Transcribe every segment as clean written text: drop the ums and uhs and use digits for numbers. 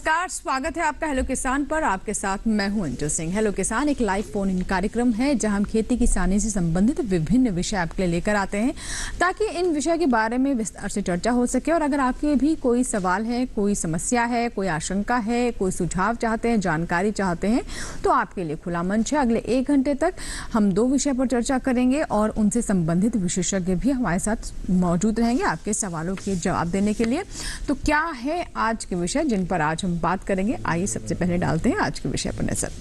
नमस्कार, स्वागत है आपका हेलो किसान पर। आपके साथ मैं हूं अंजू सिंह। हेलो किसान एक लाइव फोन इन कार्यक्रम है जहां हम खेती किसानी से संबंधित विभिन्न विषय आपके लिए लेकर आते हैं ताकि इन विषय के बारे में विस्तार से चर्चा हो सके। और अगर आपके भी कोई सवाल है, कोई समस्या है, कोई आशंका है, कोई सुझाव चाहते हैं, जानकारी चाहते हैं तो आपके लिए खुला मंच है। अगले 1 घंटे तक हम 2 विषय पर चर्चा करेंगे और उनसे संबंधित विशेषज्ञ भी हमारे साथ मौजूद रहेंगे आपके सवालों के जवाब देने के लिए। तो क्या है आज के विषय जिन पर आज हम बात करेंगे? आइए सबसे पहले डालते हैं आज के विषय पर नजर।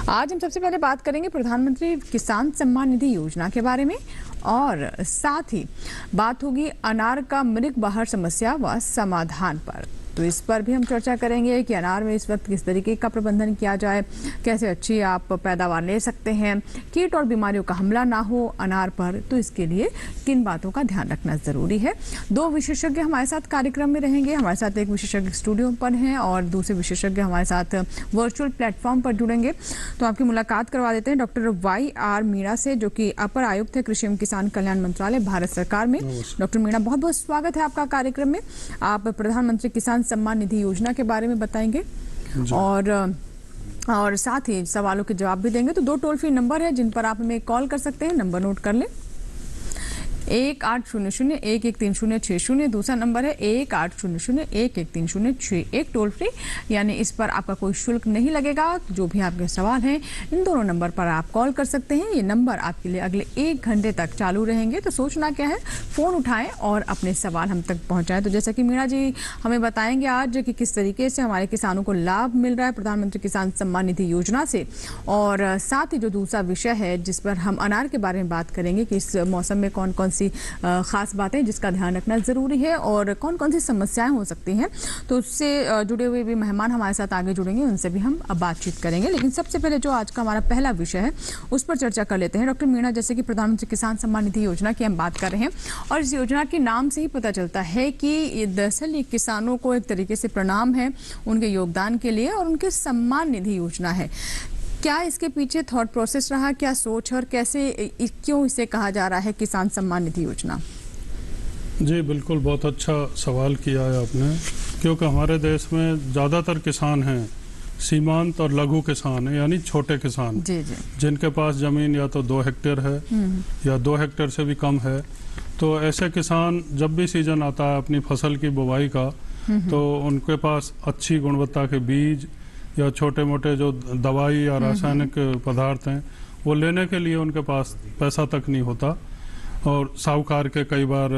आज हम सबसे पहले बात करेंगे प्रधानमंत्री किसान सम्मान निधि योजना के बारे में और साथ ही बात होगी अनार का मृग बहार समस्या व समाधान पर। तो इस पर भी हम चर्चा करेंगे कि अनार में इस वक्त किस तरीके का प्रबंधन किया जाए, कैसे अच्छी आप पैदावार ले सकते हैं, कीट और बीमारियों का हमला ना हो अनार पर, तो इसके लिए किन बातों का ध्यान रखना जरूरी है। 2 विशेषज्ञ हमारे साथ कार्यक्रम में रहेंगे। हमारे साथ एक विशेषज्ञ स्टूडियो पर हैं और दूसरे विशेषज्ञ हमारे साथ वर्चुअल प्लेटफॉर्म पर जुड़ेंगे। तो आपकी मुलाकात करवा देते हैं डॉक्टर YR मीणा से, जो कि अपर आयुक्त है कृषि एवं किसान कल्याण मंत्रालय भारत सरकार में। डॉक्टर मीणा, बहुत बहुत स्वागत है आपका कार्यक्रम में। आप प्रधानमंत्री किसान सम्मान निधि योजना के बारे में बताएंगे और साथ ही सवालों के जवाब भी देंगे। तो 2 टोल फ्री नंबर है जिन पर आप हमें कॉल कर सकते हैं। नंबर नोट कर लें, 1800-113060। दूसरा नंबर है 1800-113061 टोल फ्री, यानी इस पर आपका कोई शुल्क नहीं लगेगा। जो भी आपके सवाल हैं इन दोनों नंबर पर आप कॉल कर सकते हैं। ये नंबर आपके लिए अगले 1 घंटे तक चालू रहेंगे। तो सोचना क्या है, फ़ोन उठाएं और अपने सवाल हम तक पहुंचाएं। तो जैसा कि मीणा जी हमें बताएंगे आज कि किस तरीके से हमारे किसानों को लाभ मिल रहा है प्रधानमंत्री किसान सम्मान निधि योजना से, और साथ ही जो दूसरा विषय है जिस पर हम अनार के बारे में बात करेंगे कि इस मौसम में कौन कौन खास बातें जिसका ध्यान रखना जरूरी है और कौन कौन सी समस्याएं हो सकती हैं। तो उससे जुड़े हुए भी मेहमान हमारे साथ आगे जुड़ेंगे, उनसे भी हम अब बातचीत करेंगे। लेकिन सबसे पहले जो आज का हमारा पहला विषय है उस पर चर्चा कर लेते हैं। डॉक्टर मीणा, जैसे कि प्रधानमंत्री किसान सम्मान निधि योजना की हम बात कर रहे हैं और इस योजना के नाम से ही पता चलता है कि दरअसल ये किसानों को एक तरीके से प्रणाम है उनके योगदान के लिए और उनके सम्मान निधि योजना है। क्या इसके पीछे थॉट प्रोसेस रहा, क्या सोच, और कैसे क्यों इसे कहा जा रहा है किसान सम्मान निधि योजना? जी बिल्कुल, बहुत अच्छा सवाल किया है आपने, क्योंकि हमारे देश में ज़्यादातर किसान हैं सीमांत और लघु किसान हैं, यानी छोटे किसान जी जी, जिनके पास ज़मीन या तो 2 हेक्टेयर है या 2 हेक्टेयर से भी कम है। तो ऐसे किसान जब भी सीजन आता है अपनी फसल की बुवाई का, तो उनके पास अच्छी गुणवत्ता के बीज या छोटे मोटे जो दवाई या रासायनिक पदार्थ हैं वो लेने के लिए उनके पास पैसा तक नहीं होता और साहूकार के कई बार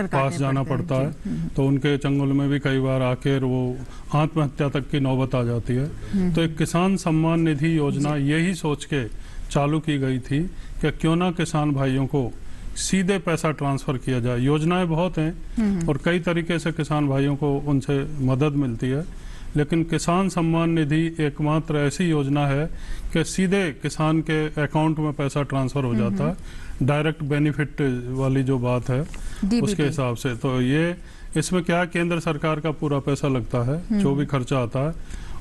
पास जाना पड़ता है। तो उनके चंगुल में भी कई बार आकर वो आत्महत्या तक की नौबत आ जाती है। तो एक किसान सम्मान निधि योजना यही सोच के चालू की गई थी कि क्यों ना किसान भाइयों को सीधे पैसा ट्रांसफ़र किया जाए। योजनाएं बहुत हैं और कई तरीके से किसान भाइयों को उनसे मदद मिलती है, लेकिन किसान सम्मान निधि एकमात्र ऐसी योजना है कि सीधे किसान के अकाउंट में पैसा ट्रांसफ़र हो जाता है, डायरेक्ट बेनिफिट वाली जो बात है उसके हिसाब से। तो ये इसमें क्या केंद्र सरकार का पूरा पैसा लगता है, जो भी खर्चा आता है,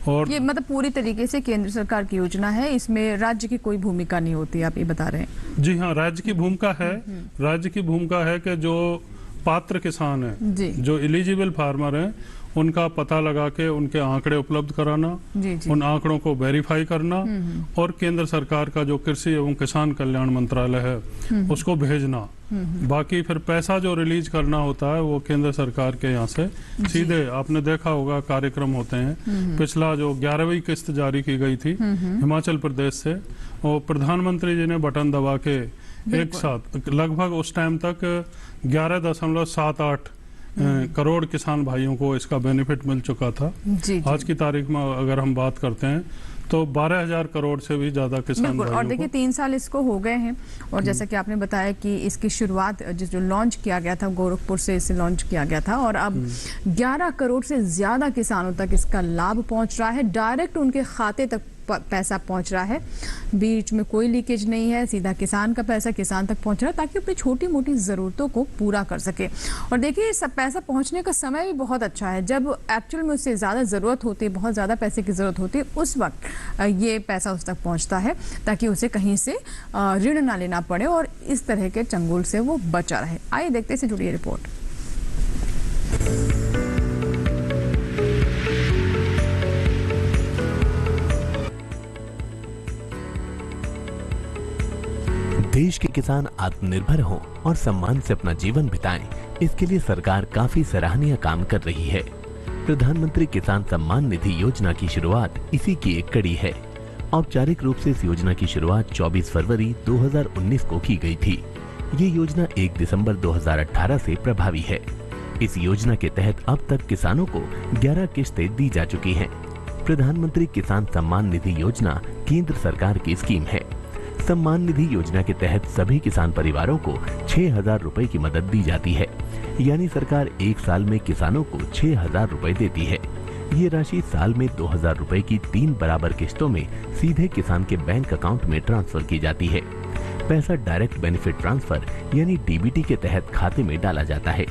और ये मतलब पूरी तरीके से केंद्र सरकार की योजना है, इसमें राज्य की कोई भूमिका नहीं होती, आप ये बता रहे हैं? जी हाँ, राज्य की भूमिका है। राज्य की भूमिका है कि जो पात्र किसान हैं, जो एलिजिबल फार्मर हैं, उनका पता लगा के उनके आंकड़े उपलब्ध कराना, उन आंकड़ों को वेरीफाई करना और केंद्र सरकार का जो कृषि एवं किसान कल्याण मंत्रालय है उसको भेजना। बाकी फिर पैसा जो रिलीज करना होता है वो केंद्र सरकार के यहाँ से सीधे, आपने देखा होगा कार्यक्रम होते हैं। पिछला जो 11वीं किस्त जारी की गई थी हिमाचल प्रदेश से, वो प्रधानमंत्री जी ने बटन दबा के एक साथ लगभग उस टाइम तक 11.78 करोड़ किसान भाइयों को इसका बेनिफिट मिल चुका था। आज की तारीख में अगर हम बात करते हैं तो 12,000 करोड़ से भी ज्यादा किसान भाइयों और देखिए 3 साल इसको हो गए हैं और जैसा कि आपने बताया कि इसकी शुरुआत जो लॉन्च किया गया था गोरखपुर से इसे लॉन्च किया गया था और अब 11 करोड़ से ज्यादा किसानों तक इसका लाभ पहुंच रहा है, डायरेक्ट उनके खाते तक पैसा पहुंच रहा है, बीच में कोई लीकेज नहीं है, सीधा किसान का पैसा किसान तक पहुंच रहा है ताकि अपनी छोटी मोटी ज़रूरतों को पूरा कर सके। और देखिए सब पैसा पहुंचने का समय भी बहुत अच्छा है, जब एक्चुअल में उससे ज़्यादा ज़रूरत होती है, बहुत ज़्यादा पैसे की ज़रूरत होती है, उस वक्त ये पैसा उस तक पहुँचता है ताकि उसे कहीं से ऋण ना लेना पड़े और इस तरह के चंगुल से वो बचा रहे। आइए देखते से जुड़ी रिपोर्ट। देश के किसान आत्मनिर्भर हों और सम्मान से अपना जीवन बिताएं, इसके लिए सरकार काफी सराहनीय काम कर रही है। प्रधानमंत्री किसान सम्मान निधि योजना की शुरुआत इसी की एक कड़ी है। औपचारिक रूप से इस योजना की शुरुआत 24 फरवरी 2019 को की गई थी। ये योजना 1 दिसंबर 2018 से प्रभावी है। इस योजना के तहत अब तक किसानों को 11 किश्तें दी जा चुकी हैं। प्रधानमंत्री किसान सम्मान निधि योजना केंद्र सरकार की स्कीम है। सम्मान निधि योजना के तहत सभी किसान परिवारों को 6,000 रुपए की मदद दी जाती है, यानी सरकार एक साल में किसानों को 6,000 रुपए देती है। ये राशि साल में 2,000 रुपए की 3 बराबर किश्तों में सीधे किसान के बैंक अकाउंट में ट्रांसफर की जाती है। पैसा डायरेक्ट बेनिफिट ट्रांसफर यानी डीबीटी के तहत खाते में डाला जाता है।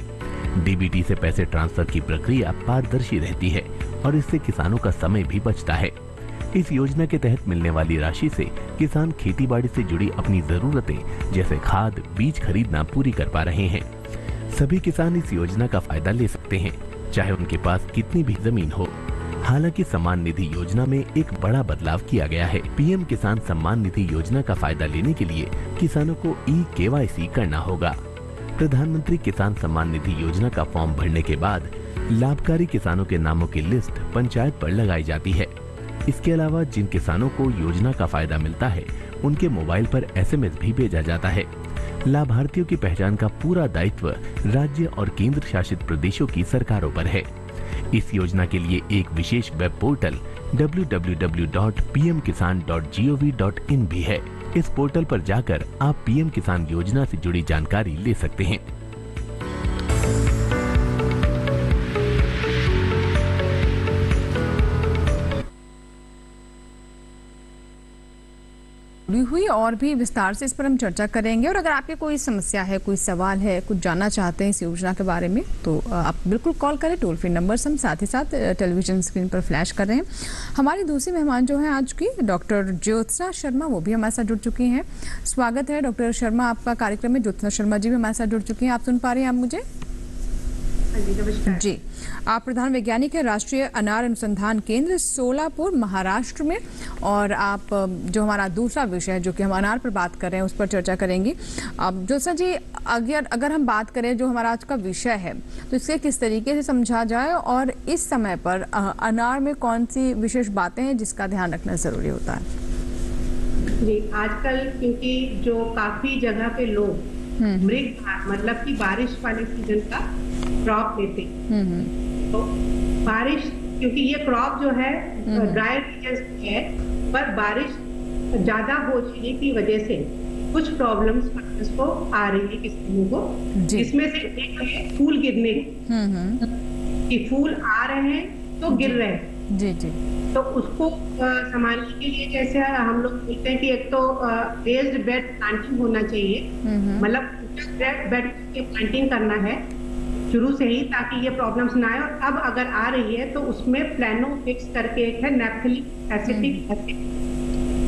डीबीटी से पैसे ट्रांसफर की प्रक्रिया पारदर्शी रहती है और इससे किसानों का समय भी बचता है। इस योजना के तहत मिलने वाली राशि से किसान खेतीबाड़ी से जुड़ी अपनी जरूरतें जैसे खाद, बीज खरीदना पूरी कर पा रहे हैं। सभी किसान इस योजना का फायदा ले सकते हैं, चाहे उनके पास कितनी भी जमीन हो। हालांकि सम्मान निधि योजना में एक बड़ा बदलाव किया गया है। पीएम किसान सम्मान निधि योजना का फायदा लेने के लिए किसानों को KYC करना होगा। प्रधानमंत्री किसान सम्मान निधि योजना का फॉर्म भरने के बाद लाभकारी किसानों के नामों की लिस्ट पंचायत पर लगाई जाती है। इसके अलावा जिन किसानों को योजना का फायदा मिलता है, उनके मोबाइल पर SMS भी भेजा जाता है। लाभार्थियों की पहचान का पूरा दायित्व राज्य और केंद्र शासित प्रदेशों की सरकारों पर है। इस योजना के लिए एक विशेष वेब पोर्टल www.pmkisan.gov.in भी है। इस पोर्टल पर जाकर आप पीएम किसान योजना से जुड़ी जानकारी ले सकते हैं। हुई और भी विस्तार से इस पर हम चर्चा करेंगे। और अगर आपकी कोई समस्या है, कोई सवाल है, कुछ जानना चाहते हैं इस योजना के बारे में, तो आप बिल्कुल कॉल करें। टोल फ्री नंबर हम साथ ही साथ टेलीविजन स्क्रीन पर फ्लैश कर रहे हैं। हमारी दूसरी मेहमान जो है आज की डॉक्टर ज्योत्सना शर्मा, वो भी हमारे साथ जुड़ चुकी हैं। स्वागत है डॉक्टर शर्मा आपका कार्यक्रम में। ज्योत्सना शर्मा जी भी हमारे साथ जुड़ चुकी हैं। आप सुन पा रहे हैं आप मुझे? जी, आप प्रधान वैज्ञानिक हैं राष्ट्रीय अनार अनुसंधान केंद्र सोलापुर महाराष्ट्र में। और आप जो हमारा दूसरा विषय है, जो कि हम अनार पर बात कर रहे हैं, उस पर चर्चा करेंगे। अब ज्योत्सना जी, अगर हम बात करें जो हमारा आज का विषय है, तो इसे किस तरीके से समझा जाए और इस समय पर अनार में कौन सी विशेष बातें हैं जिसका ध्यान रखना जरूरी होता है? जी, आजकल क्योंकि जो काफी जगह पे लोग मृग मतलब कि बारिश वाले सीजन का क्रॉप लेते हैं, तो बारिश, क्योंकि ये क्रॉप जो है ड्राई रीजन है, पर बारिश ज्यादा हो जाने की वजह से कुछ प्रॉब्लम्स फार्मर्स को आ रही है, किसानों को। इसमें से एक है फूल गिरने कि फूल आ रहे हैं तो गिर रहे हैं। जी जी। तो उसको संभालने के लिए जैसे हम लोग बोलते हैं कि एक तो रेज्ड बेड प्लांटिंग होना चाहिए, मतलब बेड की प्लांटिंग करना है शुरू से ही, ताकि ये प्रॉब्लम्स ना आए। और अब अगर आ रही है तो उसमें प्लानो फिक्स करके एक है नैप्थलिक एसिटिक एसिड,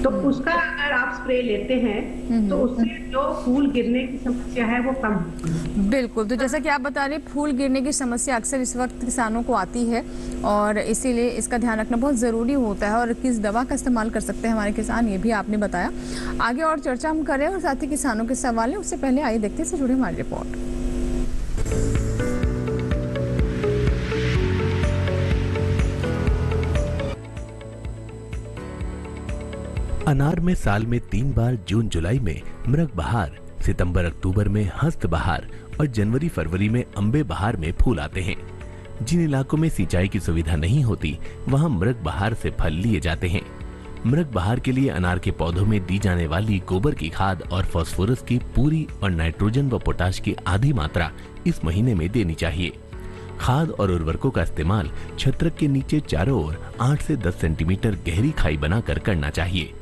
तो उसका अगर आप स्प्रे लेते हैं तो उससे जो फूल गिरने की समस्या है वो कम होती है। बिल्कुल। तो जैसा कि आप बता रहे, फूल गिरने की समस्या अक्सर इस वक्त किसानों को आती है और इसीलिए इसका ध्यान रखना बहुत ज़रूरी होता है। और किस दवा का इस्तेमाल कर सकते हैं हमारे किसान, ये भी आपने बताया। आगे और चर्चा हम करें और साथ ही किसानों के सवाल है, उससे पहले आइए देखते हैं इससे जुड़ी हमारी रिपोर्ट। अनार में साल में 3 बार जून जुलाई में मृग बहार, सितंबर अक्टूबर में हस्त बहार और जनवरी फरवरी में अंबे बहार में फूल आते हैं। जिन इलाकों में सिंचाई की सुविधा नहीं होती, वहां मृग बहार से फल लिए जाते हैं। मृग बहार के लिए अनार के पौधों में दी जाने वाली गोबर की खाद और फास्फोरस की पूरी और नाइट्रोजन व पोटाश की आधी मात्रा इस महीने में देनी चाहिए। खाद और उर्वरकों का इस्तेमाल छत्रक के नीचे चारों ओर 8 से 10 सेंटीमीटर गहरी खाई बनाकर करना चाहिए।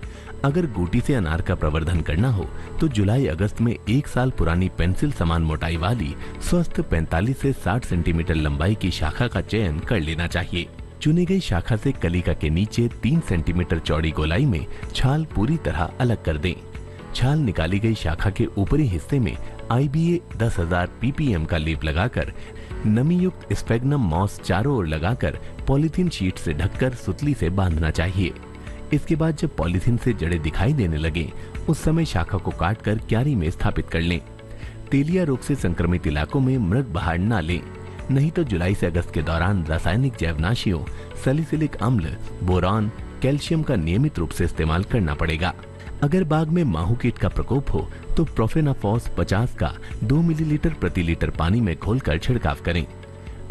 अगर गूटी से अनार का प्रवर्धन करना हो तो जुलाई अगस्त में 1 साल पुरानी पेंसिल समान मोटाई वाली स्वस्थ 45 से 60 सेंटीमीटर लंबाई की शाखा का चयन कर लेना चाहिए। चुनी गई शाखा से कलिका के नीचे 3 सेंटीमीटर चौड़ी गोलाई में छाल पूरी तरह अलग कर दें। छाल निकाली गई शाखा के ऊपरी हिस्से में IBA 10,000 ppm का लेप लगाकर नमी युक्त स्फेग्नम मॉस चारों ओर लगाकर पॉलीथीन शीट से ढककर सुतली से बांधना चाहिए। इसके बाद जब पॉलीथीन से जड़ें दिखाई देने लगे, उस समय शाखा को काटकर क्यारी में स्थापित कर लें। तेलिया रोग से संक्रमित इलाकों में मृग बहार न लें, नहीं तो जुलाई से अगस्त के दौरान रासायनिक जैवनाशियों, सैलिसिलिक अम्ल, बोरान, कैल्शियम का नियमित रूप से इस्तेमाल करना पड़ेगा। अगर बाग में माहू कीट का प्रकोप हो तो प्रोफेनाफॉस 50 का 2 मिलीलीटर प्रति लीटर पानी में घोलकर छिड़काव करें।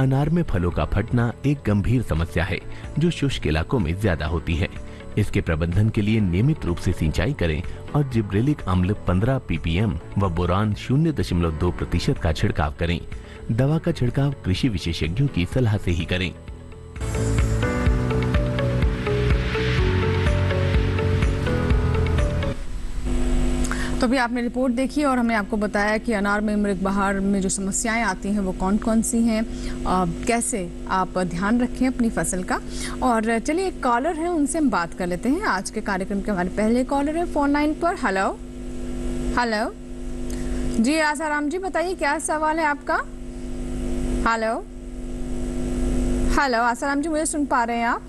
अनार में फलों का फटना एक गंभीर समस्या है जो शुष्क इलाकों में ज्यादा होती है। इसके प्रबंधन के लिए नियमित रूप से सिंचाई करें और जिब्रेलिक अम्ल 15 ppm व बोरान 0.2% का छिड़काव करें। दवा का छिड़काव कृषि विशेषज्ञों की सलाह से ही करें। तो अभी आपने रिपोर्ट देखी और हमने आपको बताया कि अनार में मृग बहार में जो समस्याएं आती हैं वो कौन कौन सी हैं, कैसे आप ध्यान रखें अपनी फसल का। और चलिए एक कॉलर है, उनसे हम बात कर लेते हैं। आज के कार्यक्रम के हमारे पहले कॉलर है फोन लाइन पर। हेलो हेलो जी, आसाराम जी बताइए क्या सवाल है आपका। हेलो हेलो आसाराम जी, मुझे सुन पा रहे हैं आप?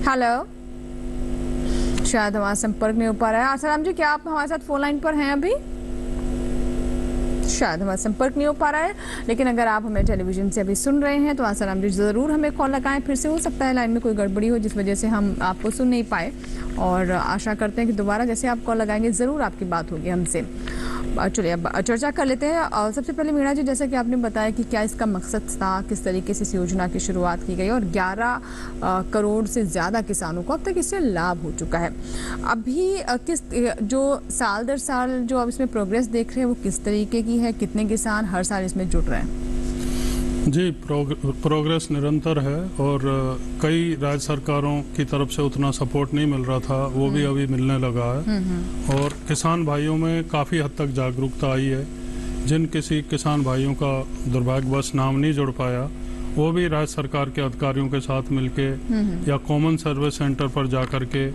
हेलो, शायद हमारा संपर्क नहीं हो पा रहा है। आसाराम जी क्या आप हमारे साथ फोन लाइन पर हैं अभी? शायद हमारा संपर्क नहीं हो पा रहा है, लेकिन अगर आप हमें टेलीविजन से अभी सुन रहे हैं तो आसाराम जी जरूर हमें कॉल लगाएं। फिर से हो सकता है लाइन में कोई गड़बड़ी हो जिस वजह से हम आपको सुन नहीं पाए, और आशा करते हैं कि दोबारा जैसे आप कॉल लगाएंगे जरूर आपकी बात होगी हमसे। चलिए अब चर्चा कर लेते हैं। और सबसे पहले मीणा जी, जैसा कि आपने बताया कि क्या इसका मकसद था, किस तरीके से इस योजना की शुरुआत की गई और 11 करोड़ से ज़्यादा किसानों को अब तक इससे लाभ हो चुका है। अभी किस जो साल दर साल जो अब इसमें प्रोग्रेस देख रहे हैं वो किस तरीके की है, कितने किसान हर साल इसमें जुड़ रहे हैं? जी, प्रोग्रेस निरंतर है और कई राज्य सरकारों की तरफ से उतना सपोर्ट नहीं मिल रहा था, वो भी अभी मिलने लगा है। और किसान भाइयों में काफ़ी हद तक जागरूकता आई है। जिन किसी किसान भाइयों का दुर्भाग्यवश नाम नहीं जुड़ पाया, वो भी राज्य सरकार के अधिकारियों के साथ मिलके या कॉमन सर्विस सेंटर पर जाकर के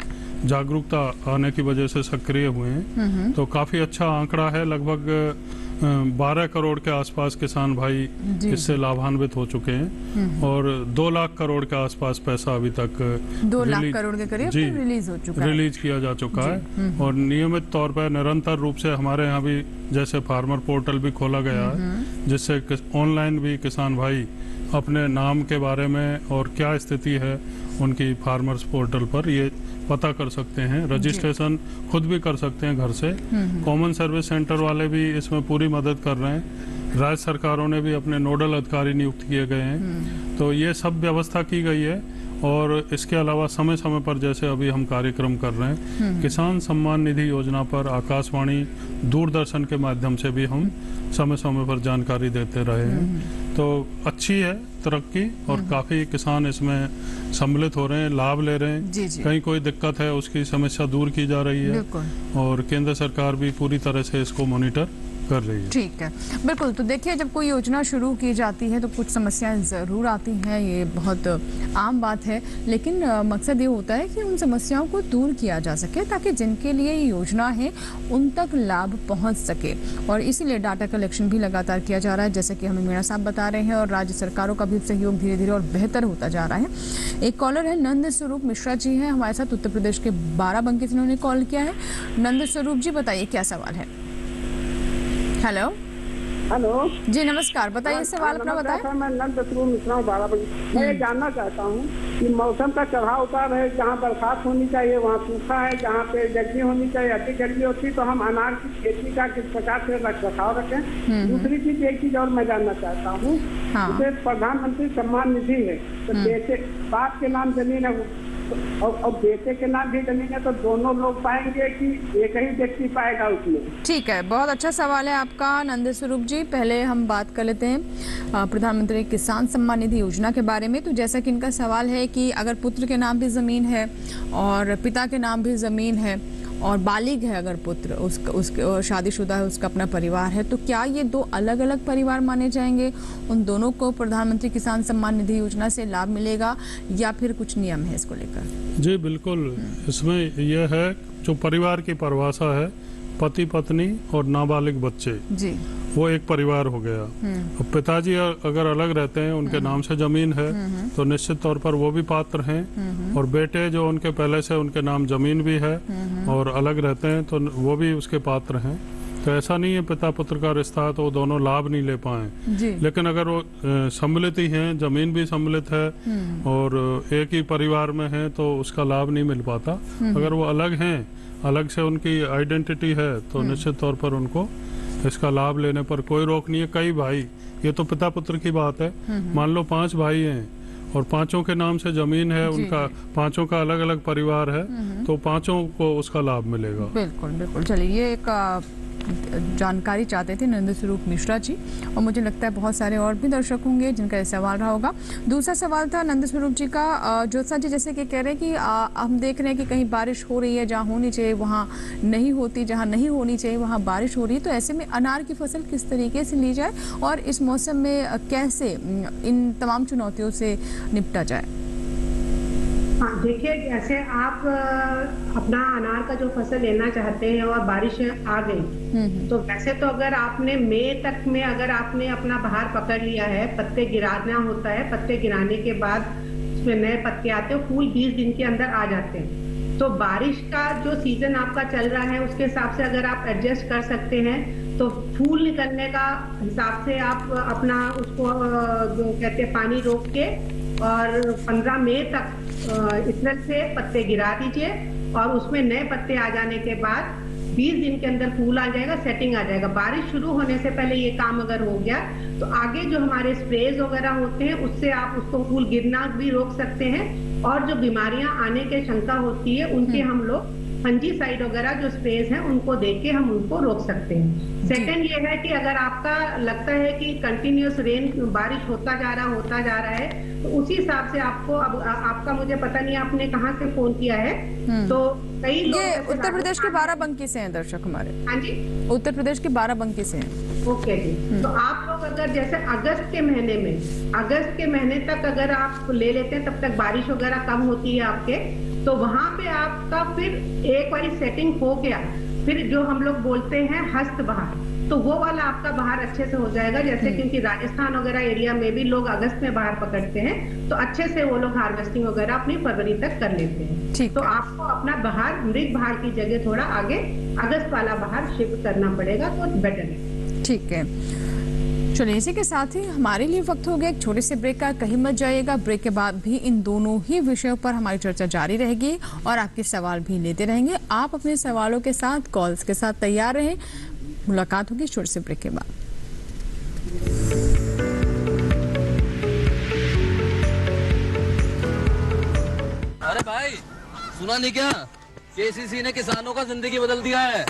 जागरूकता आने की वजह से सक्रिय हुए हैं। तो काफ़ी अच्छा आंकड़ा है, लगभग 12 करोड़ के आसपास किसान भाई इससे लाभान्वित हो चुके हैं और 2 लाख करोड़ के आसपास पैसा अभी तक 2 लाख करोड़ के करीब रिलीज हो चुका है, रिलीज किया जा चुका है। और नियमित तौर पर निरंतर रूप से हमारे यहाँ भी जैसे फार्मर पोर्टल भी खोला गया है, जिससे ऑनलाइन भी किसान भाई अपने नाम के बारे में और क्या स्थिति है उनकी फार्मर्स पोर्टल पर ये पता कर सकते हैं। रजिस्ट्रेशन खुद भी कर सकते हैं घर से। कॉमन सर्विस सेंटर वाले भी इसमें पूरी मदद कर रहे हैं। राज्य सरकारों ने भी अपने नोडल अधिकारी नियुक्त किए गए हैं। तो ये सब व्यवस्था की गई है। और इसके अलावा समय समय पर जैसे अभी हम कार्यक्रम कर रहे हैं, किसान सम्मान निधि योजना पर आकाशवाणी, दूरदर्शन के माध्यम से भी हम समय समय पर जानकारी देते रहे हैं। तो अच्छी है तरक्की और काफी किसान इसमें सम्मिलित हो रहे हैं, लाभ ले रहे हैं। कहीं कोई दिक्कत है उसकी समस्या दूर की जा रही है और केंद्र सरकार भी पूरी तरह से इसको मॉनिटर कर रही है। ठीक है, बिल्कुल। तो देखिए, जब कोई योजना शुरू की जाती है तो कुछ समस्याएं ज़रूर आती हैं, ये बहुत आम बात है। लेकिन मकसद ये होता है कि उन समस्याओं को दूर किया जा सके ताकि जिनके लिए ये योजना है उन तक लाभ पहुंच सके। और इसीलिए डाटा कलेक्शन भी लगातार किया जा रहा है, जैसे कि हमें मीणा साहब बता रहे हैं, और राज्य सरकारों का भी सहयोग धीरे धीरे और बेहतर होता जा रहा है। एक कॉलर है, नंद स्वरूप मिश्रा जी हैं हमारे साथ, उत्तर प्रदेश के बाराबंकी से उन्होंने कॉल किया है। नंद स्वरूप जी बताइए क्या सवाल है। हेलो हेलो जी, नमस्कार, बताइए सवाल अपना बताएं। मैं नंद स्वरूप मिश्रा हूँ बाराबंकी। मैं ये जानना चाहता हूँ कि मौसम का चढ़ाव उतार है, जहाँ बरसात होनी चाहिए वहाँ सूखा है, जहाँ पे गर्मी होनी चाहिए अधिक गर्मी होती है, तो हम अनार की खेती का किस प्रकार से रखरखाव रखें। दूसरी चीज, एक चीज और मैं जानना चाहता हूँ, जैसे प्रधानमंत्री सम्मान निधि है, तो जैसे बाप के नाम जमीन है और बेटे के नाम भी जमीन है, तो दोनों लोग पाएंगे कि एक ही व्यक्ति पाएगा उसमें? ठीक है, बहुत अच्छा सवाल है आपका नंद स्वरूप जी। पहले हम बात कर लेते हैं प्रधानमंत्री किसान सम्मान निधि योजना के बारे में। तो जैसा कि इनका सवाल है कि अगर पुत्र के नाम भी ज़मीन है और पिता के नाम भी ज़मीन है और बालिग है अगर पुत्र, उसके शादीशुदा है, उसका अपना परिवार है, तो क्या ये 2 अलग अलग परिवार माने जाएंगे? उन दोनों को प्रधानमंत्री किसान सम्मान निधि योजना से लाभ मिलेगा या फिर कुछ नियम है इसको लेकर? जी बिल्कुल, इसमें यह है जो परिवार की परिभाषा है, पति पत्नी और नाबालिग बच्चे, जी। वो एक परिवार हो गया। अब पिताजी अगर अलग रहते हैं, उनके नाम से जमीन है, तो निश्चित तौर पर वो भी पात्र हैं। और बेटे जो उनके पहले से उनके नाम जमीन भी है और अलग रहते हैं, तो वो भी उसके पात्र हैं। तो ऐसा नहीं है पिता पुत्र का रिश्ता है तो वो दोनों लाभ नहीं ले पाए। लेकिन अगर वो सम्मिलित ही हैं, जमीन भी सम्मिलित है और एक ही परिवार में है, तो उसका लाभ नहीं मिल पाता। अगर वो अलग हैं, अलग से उनकी आइडेंटिटी है, तो निश्चित तौर पर उनको इसका लाभ लेने पर कोई रोक नहीं है। कई भाई, ये तो पिता पुत्र की बात है, मान लो 5 भाई हैं और 5 के नाम से जमीन है, उनका 5 का अलग अलग परिवार है, तो 5 को उसका लाभ मिलेगा। बिल्कुल बिल्कुल। चलिए, ये एक जानकारी चाहते थे नंद स्वरूप मिश्रा जी, और मुझे लगता है बहुत सारे और भी दर्शक होंगे जिनका ये सवाल रहा होगा। दूसरा सवाल था नंद स्वरूप जी का, ज्योत्सना जी जैसे कि कह रहे हैं कि हम देख रहे हैं कि कहीं बारिश हो रही है, जहाँ होनी चाहिए वहाँ नहीं होती, जहाँ नहीं होनी चाहिए वहाँ बारिश हो रही है। तो ऐसे में अनार की फसल किस तरीके से ली जाए और इस मौसम में कैसे इन तमाम चुनौतियों से निपटा जाए? हाँ, देखिए, जैसे आप अपना अनार का जो फसल लेना चाहते हैं और बारिश आ गई, तो वैसे तो अगर आपने मई तक में अगर आपने अपना बहार पकड़ लिया है, पत्ते गिराना होता है, पत्ते गिराने के बाद उसमें नए पत्ते आते हैं, फूल 20 दिन के अंदर आ जाते हैं। तो बारिश का जो सीजन आपका चल रहा है उसके हिसाब से अगर आप एडजस्ट कर सकते हैं, तो फूल निकलने का हिसाब से आप अपना उसको जो कहते हैं पानी रोक के और 15 मई तक इतना से पत्ते गिरा दीजिए, और उसमें नए पत्ते आ जाने के बाद 20 दिन के अंदर फूल आ जाएगा, सेटिंग आ जाएगा। बारिश शुरू होने से पहले ये काम अगर हो गया, तो आगे जो हमारे स्प्रेज वगैरह होते हैं उससे आप उसको फूल गिरना भी रोक सकते हैं, और जो बीमारियां आने की शंका होती है उनके हम लोग फंजीसाइड वगैरह जो स्प्रेज हैं उनको देके हम उनको रोक सकते हैं। सेकंड ये है कि अगर आपका लगता है कि कंटिन्यूअस रेन बारिश होता जा रहा है, तो उसी हिसाब से आपको, अब आपका मुझे पता नहीं आपने कहाँ से फोन किया है, तो कई लोग, ये उत्तर प्रदेश के बाराबंकी से हैं दर्शक हमारे। हाँ जी, उत्तर प्रदेश के बाराबंकी से हैं। ओके जी। तो आप लोग अगर जैसे अगस्त के महीने तक अगर आप ले लेते हैं, तब तक बारिश वगैरह कम होती है आपके, तो वहां पे आपका फिर एक बारी सेटिंग हो गया, फिर जो हम लोग बोलते हैं हस्त बहार, तो वो वाला आपका बहार अच्छे से हो जाएगा। जैसे क्योंकि राजस्थान वगैरह एरिया में भी लोग अगस्त में बहार पकड़ते हैं, तो अच्छे से वो लोग हार्वेस्टिंग वगैरह अपनी फरवरी तक कर लेते हैं। तो आपको अपना बहार, मृग बहार की जगह थोड़ा आगे अगस्त वाला बहार शिफ्ट करना पड़ेगा, तो बेटर है। ठीक है, चलिए, इसी के साथ ही हमारे लिए वक्त हो गया एक छोटे से ब्रेक का। कहीं मत जाइएगा, ब्रेक के बाद भी इन दोनों ही विषयों पर हमारी चर्चा जारी रहेगी और आपके सवाल भी लेते रहेंगे। आप अपने सवालों के साथ, कॉल्स के साथ तैयार रहें। मुलाकात होगी छोटे से ब्रेक के बाद। अरे भाई, सुना नहीं क्या? केसीसी ने किसानों का जिंदगी बदल दिया है।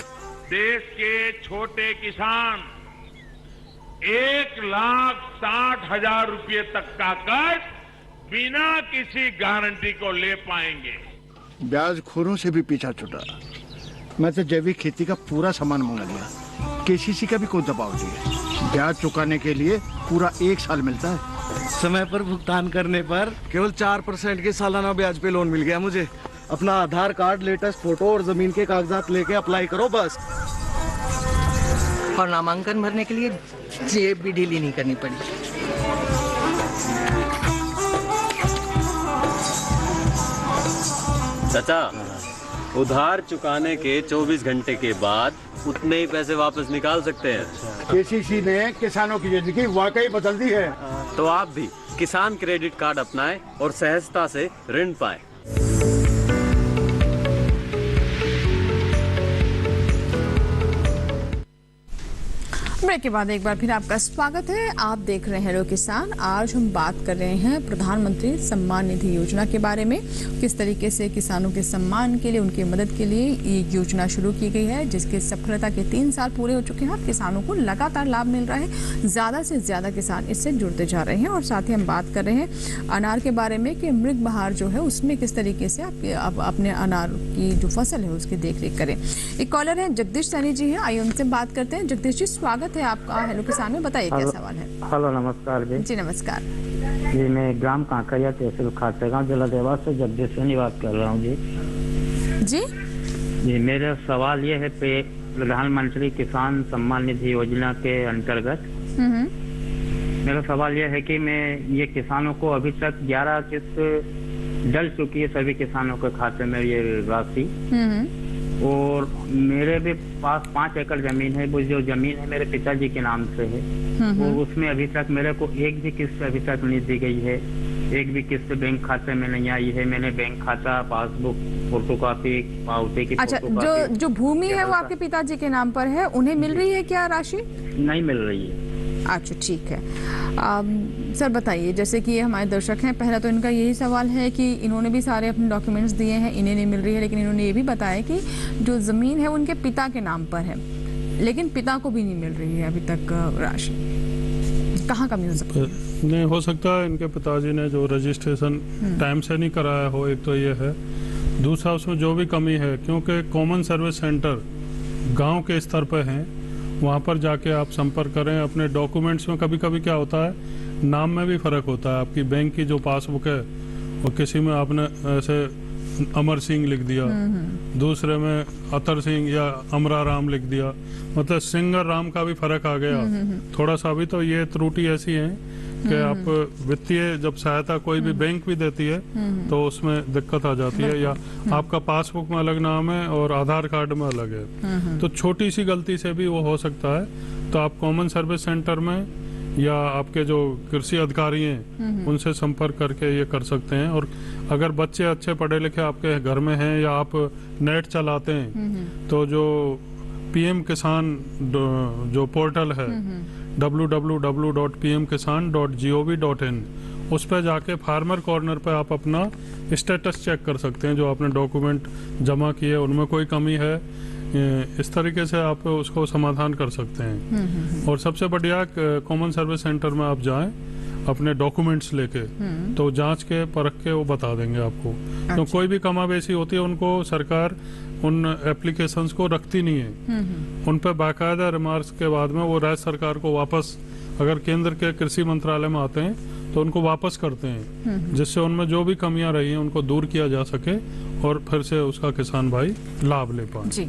देश के छोटे किसान 1,60,000 रुपए तक का कर्ज बिना किसी गारंटी को ले पाएंगे। ब्याज खोरों से भी पीछा छुटा। मैं तो जैविक खेती का पूरा सामान मंगा लिया, केसीसी का भी कोई दबाव नहीं है। ब्याज चुकाने के लिए पूरा 1 साल मिलता है। समय पर भुगतान करने पर केवल 4% के सालाना ब्याज पे लोन मिल गया मुझे। अपना आधार कार्ड, लेटेस्ट फोटो और जमीन के कागजात लेके अप्लाई करो बस। और नामांकन भरने के लिए जेब भी ढीली नहीं करनी पड़ी। चाचा, उधार चुकाने के 24 घंटे के बाद उतने ही पैसे वापस निकाल सकते हैं। केसीसी ने किसानों की जिंदगी वाकई बदल दी है। तो आप भी किसान क्रेडिट कार्ड अपनाएं और सहजता से ऋण पाएं। ब्रेक के बाद एक बार फिर आपका स्वागत है। आप देख रहे हैं हेलो किसान। आज हम बात कर रहे हैं प्रधानमंत्री सम्मान निधि योजना के बारे में। किस तरीके से किसानों के सम्मान के लिए, उनकी मदद के लिए ये योजना शुरू की गई है, जिसके सफलता के 3 साल पूरे हो चुके हैं और किसानों को लगातार लाभ मिल रहा है। ज़्यादा से ज़्यादा किसान इससे जुड़ते जा रहे हैं। और साथ ही हम बात कर रहे हैं अनार के बारे में कि मृग बहार जो है उसमें किस तरीके से आप अपने अनार की जो फसल है उसकी देख रेख करें। एक कॉलर है, जगदीश सैनी जी हैं, आइए उनसे बात करते हैं। जगदीश जी, स्वागत है आपका हेलो किसान में। बताइए क्या सवाल है। हेलो, नमस्कार जी। जी नमस्कार जी, मैं ग्राम कांकरिया तहसील खातेगांव जिला देवास से जगदीश सैनी बात कर रहा हूँ जी। जी जी, मेरा सवाल ये है प्रधानमंत्री किसान सम्मान निधि योजना के अंतर्गत मेरा सवाल यह है कि मैं ये किसानों को अभी तक 11 किस्त डल चुकी है सभी किसानों के खाते में ये राशि, और मेरे भी पास 5 एकड़ जमीन है। वो जो जमीन है मेरे पिताजी के नाम से है, वो उसमें अभी तक मेरे को एक भी किस्त अभी तक नहीं दी गई है, एक भी किस्त बैंक खाते में नहीं आई है। मैंने बैंक खाता, पासबुक, फोटोकॉपी, पावती की अच्छा, जो भूमि है वो आपके पिताजी के नाम पर है, उन्हें मिल रही है क्या राशि? नहीं मिल रही है। अच्छा, ठीक है। सर बताइए, जैसे कि हमारे दर्शक हैं, पहला तो इनका यही सवाल है कि इन्होंने भी सारे अपने डॉक्यूमेंट्स दिए हैं, इन्हें नहीं मिल रही है, लेकिन इन्होंने ये भी बताया कि जो ज़मीन है उनके पिता के नाम पर है, लेकिन पिता को भी नहीं मिल रही है अभी तक राशि। कहाँ कमी हो सकती है? नहीं, हो सकता है इनके पिताजी ने जो रजिस्ट्रेशन टाइम से नहीं कराया हो, एक तो ये है। दूसरा, उसमें जो भी कमी है, क्योंकि कॉमन सर्विस सेंटर गांव के स्तर पर हैं, वहाँ पर जाके आप संपर्क करें। अपने डॉक्यूमेंट्स में कभी कभी क्या होता है, नाम में भी फ़र्क होता है। आपकी बैंक की जो पासबुक है और किसी में आपने ऐसे अमर सिंह लिख दिया, दूसरे में अतर सिंह या अमरा राम लिख दिया, मतलब सिंगर राम का भी फर्क आ गया थोड़ा सा भी। तो ये त्रुटि ऐसी है कि आप वित्तीय जब सहायता कोई भी बैंक भी देती है तो उसमें दिक्कत आ जाती है, या आपका पासबुक में अलग नाम है और आधार कार्ड में अलग है, तो छोटी सी गलती से भी वो हो सकता है। तो आप कॉमन सर्विस सेंटर में या आपके जो कृषि अधिकारी हैं उनसे संपर्क करके ये कर सकते हैं। और अगर बच्चे अच्छे पढ़े लिखे आपके घर में हैं या आप नेट चलाते हैं, तो जो पीएम किसान जो पोर्टल है www.pmkisan.gov.in, उस पर जाके फार्मर कॉर्नर पे आप अपना स्टेटस चेक कर सकते हैं। जो आपने डॉक्यूमेंट जमा किए उनमें कोई कमी है, इस तरीके से आप उसको समाधान कर सकते हैं। और सबसे बढ़िया, कॉमन सर्विस सेंटर में आप जाएं अपने डॉक्यूमेंट्स लेके, तो जांच के परख के वो बता देंगे आपको। अच्छा। तो कोई भी कमाबेशी होती है उनको सरकार उन एप्लीकेशंस को रखती नहीं है, उन पर बाकायदा रिमार्क्स के बाद में वो राज्य सरकार को वापस, अगर केंद्र के कृषि मंत्रालय में आते हैं तो उनको वापस करते हैं, जिससे उनमें जो भी कमियां रही हैं उनको दूर किया जा सके और फिर से उसका किसान भाई लाभ ले पाए। जी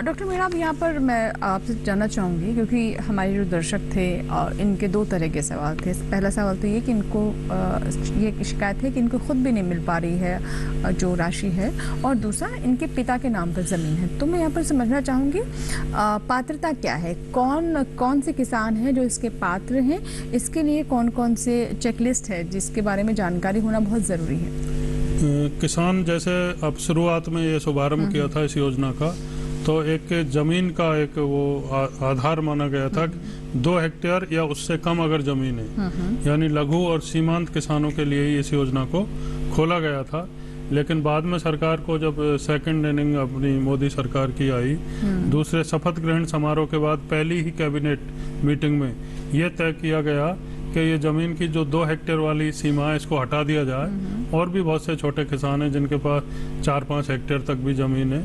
डॉक्टर मीणा, अब यहाँ पर मैं आपसे जानना चाहूँगी, क्योंकि हमारे जो दर्शक थे और इनके 2 तरह के सवाल थे। पहला सवाल तो ये कि इनको ये शिकायत है कि इनको खुद भी नहीं मिल पा रही है जो राशि है, और दूसरा इनके पिता के नाम पर ज़मीन है। तो मैं यहाँ पर समझना चाहूँगी पात्रता क्या है, कौन से किसान हैं जो इसके पात्र हैं, इसके लिए कौन कौन से चेकलिस्ट है जिसके बारे में जानकारी होना बहुत ज़रूरी है? किसान, जैसे अब शुरुआत में ये शुभारंभ किया था इस योजना का, तो एक जमीन का एक वो आधार माना गया था 2 हेक्टेयर या उससे कम अगर जमीन है, यानी लघु और सीमांत किसानों के लिए ही इस योजना को खोला गया था। लेकिन बाद में सरकार को जब सेकंड इनिंग अपनी मोदी सरकार की आई, दूसरे शपथ ग्रहण समारोह के बाद पहली ही कैबिनेट मीटिंग में यह तय किया गया कि ये जमीन की जो 2 हेक्टेयर वाली सीमा है इसको हटा दिया जाए। और भी बहुत से छोटे किसान हैं जिनके पास 4-5 हेक्टेयर तक भी जमीन है,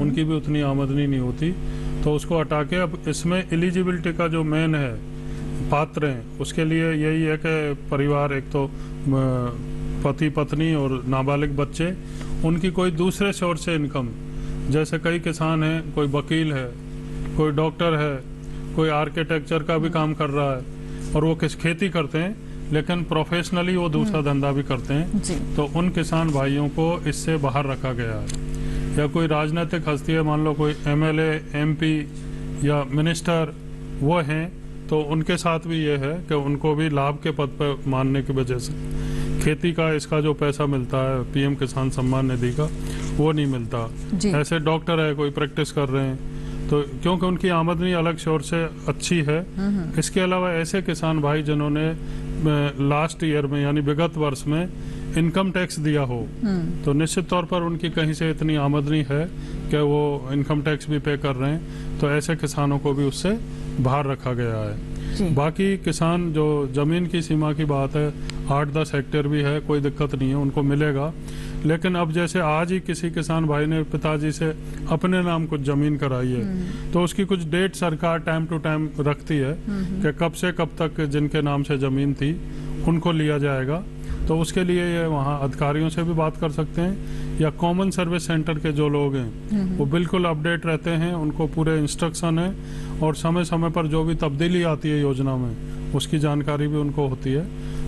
उनकी भी उतनी आमदनी नहीं होती, तो उसको हटा के अब इसमें एलिजिबिलिटी का जो मेन है, पात्र हैं, उसके लिए यही है कि परिवार, एक तो पति पत्नी और नाबालिग बच्चे, उनकी कोई दूसरे सोर्स से इनकम, जैसे कई किसान हैं, कोई वकील है, कोई डॉक्टर है, कोई आर्किटेक्चर का भी काम कर रहा है, और वो खेती करते हैं लेकिन प्रोफेशनली वो दूसरा धंधा भी करते हैं, तो उन किसान भाइयों को इससे बाहर रखा गया है। या कोई राजनीतिक हस्ती है, मान लो कोई एमएलए, एमपी या मिनिस्टर वो हैं, तो उनके साथ भी ये है कि उनको भी लाभ के पद पर मानने की वजह से खेती का इसका जो पैसा मिलता है पीएम किसान सम्मान निधि का, वो नहीं मिलता। ऐसे डॉक्टर है, कोई प्रैक्टिस कर रहे हैं, तो क्योंकि उनकी आमदनी अलग शोर से अच्छी है। इसके अलावा ऐसे किसान भाई जिन्होंने लास्ट ईयर में यानी विगत वर्ष में इनकम टैक्स दिया हो, तो निश्चित तौर पर उनकी कहीं से इतनी आमदनी है कि वो इनकम टैक्स भी पे कर रहे हैं, तो ऐसे किसानों को भी उससे बाहर रखा गया है। बाकी किसान जो जमीन की सीमा की बात है, 8-10 हेक्टेयर भी है, कोई दिक्कत नहीं है, उनको मिलेगा। लेकिन अब जैसे आज ही किसी किसान भाई ने पिताजी से अपने नाम कुछ जमीन कराई है, तो उसकी कुछ डेट सरकार टाइम टू टाइम रखती है कि कब से कब तक जिनके नाम से जमीन थी उनको लिया जाएगा। तो उसके लिए ये वहाँ अधिकारियों से भी बात कर सकते हैं, या कॉमन सर्विस सेंटर के जो लोग हैं वो बिल्कुल अपडेट रहते हैं, उनको पूरे इंस्ट्रक्शन है और समय समय पर जो भी तब्दीली आती है योजना में उसकी जानकारी भी उनको होती है।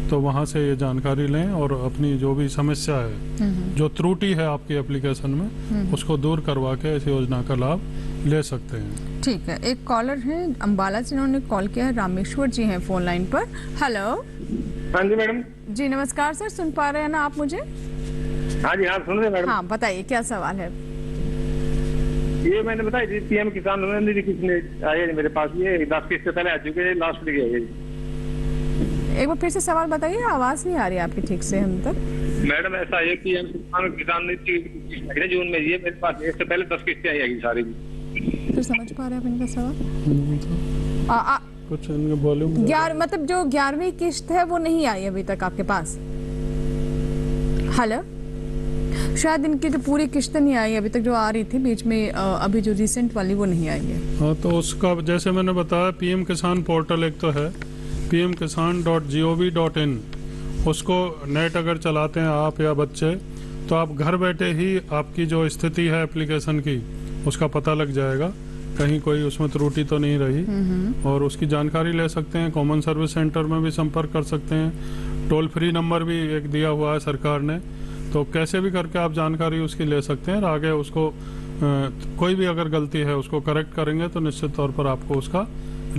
तो वहाँ से ये जानकारी लें और अपनी जो भी समस्या है, जो त्रुटि है आपकी एप्लीकेशन में, उसको दूर करवा के इस योजना का लाभ ले सकते हैं। ठीक है, एक कॉलर है अंबाला से, इन्होंने कॉल किया है। रामेश्वर जी हैं फोन लाइन पर। हेलो। हाँ जी मैडम। जी नमस्कार सर, सुन पा रहे हैं ना आप मुझे? हाँ जी, हाँ सुन रहे मैडम। हाँ बताइए, क्या सवाल है? ये मैंने बताई थी पीएम किसान निधि किसने आई है मेरे पास, ये 10 किस्त पहले आ चुके हैं, लास्ट वीक है। एक बार फिर से सवाल बताइए, आवाज नहीं आ रही आपकी ठीक से हम तक। मैडम ऐसा है कि किसान निधि जून में ये मेरे पास इससे पहले 10 किस्तें आई सारी। फिर समझ पा रहे हैं आप इनका सवाल? कुछ वॉल्यूम मतलब जो 11वीं किस्त है वो नहीं आई अभी तक आपके पास? हेलो, शायद इनकी जो पूरी किस्त नहीं आई अभी तक, जो आ रही थी बीच में, अभी जो रिसेंट वाली वो नहीं आई है। हाँ, तो उसका जैसे मैंने बताया, पीएम किसान पोर्टल एक तो है pmkisan.gov.in, उसको नेट अगर चलाते हैं आप या बच्चे, तो आप घर बैठे ही आपकी जो स्थिति है एप्लीकेशन की उसका पता लग जाएगा, कहीं कोई उसमें त्रुटि तो नहीं रही, और उसकी जानकारी ले सकते हैं। कॉमन सर्विस सेंटर में भी संपर्क कर सकते हैं, टोल फ्री नंबर भी एक दिया हुआ है सरकार ने, तो कैसे भी करके आप जानकारी उसकी ले सकते हैं और आगे उसको कोई भी अगर गलती है उसको करेक्ट करेंगे तो निश्चित तौर पर आपको उसका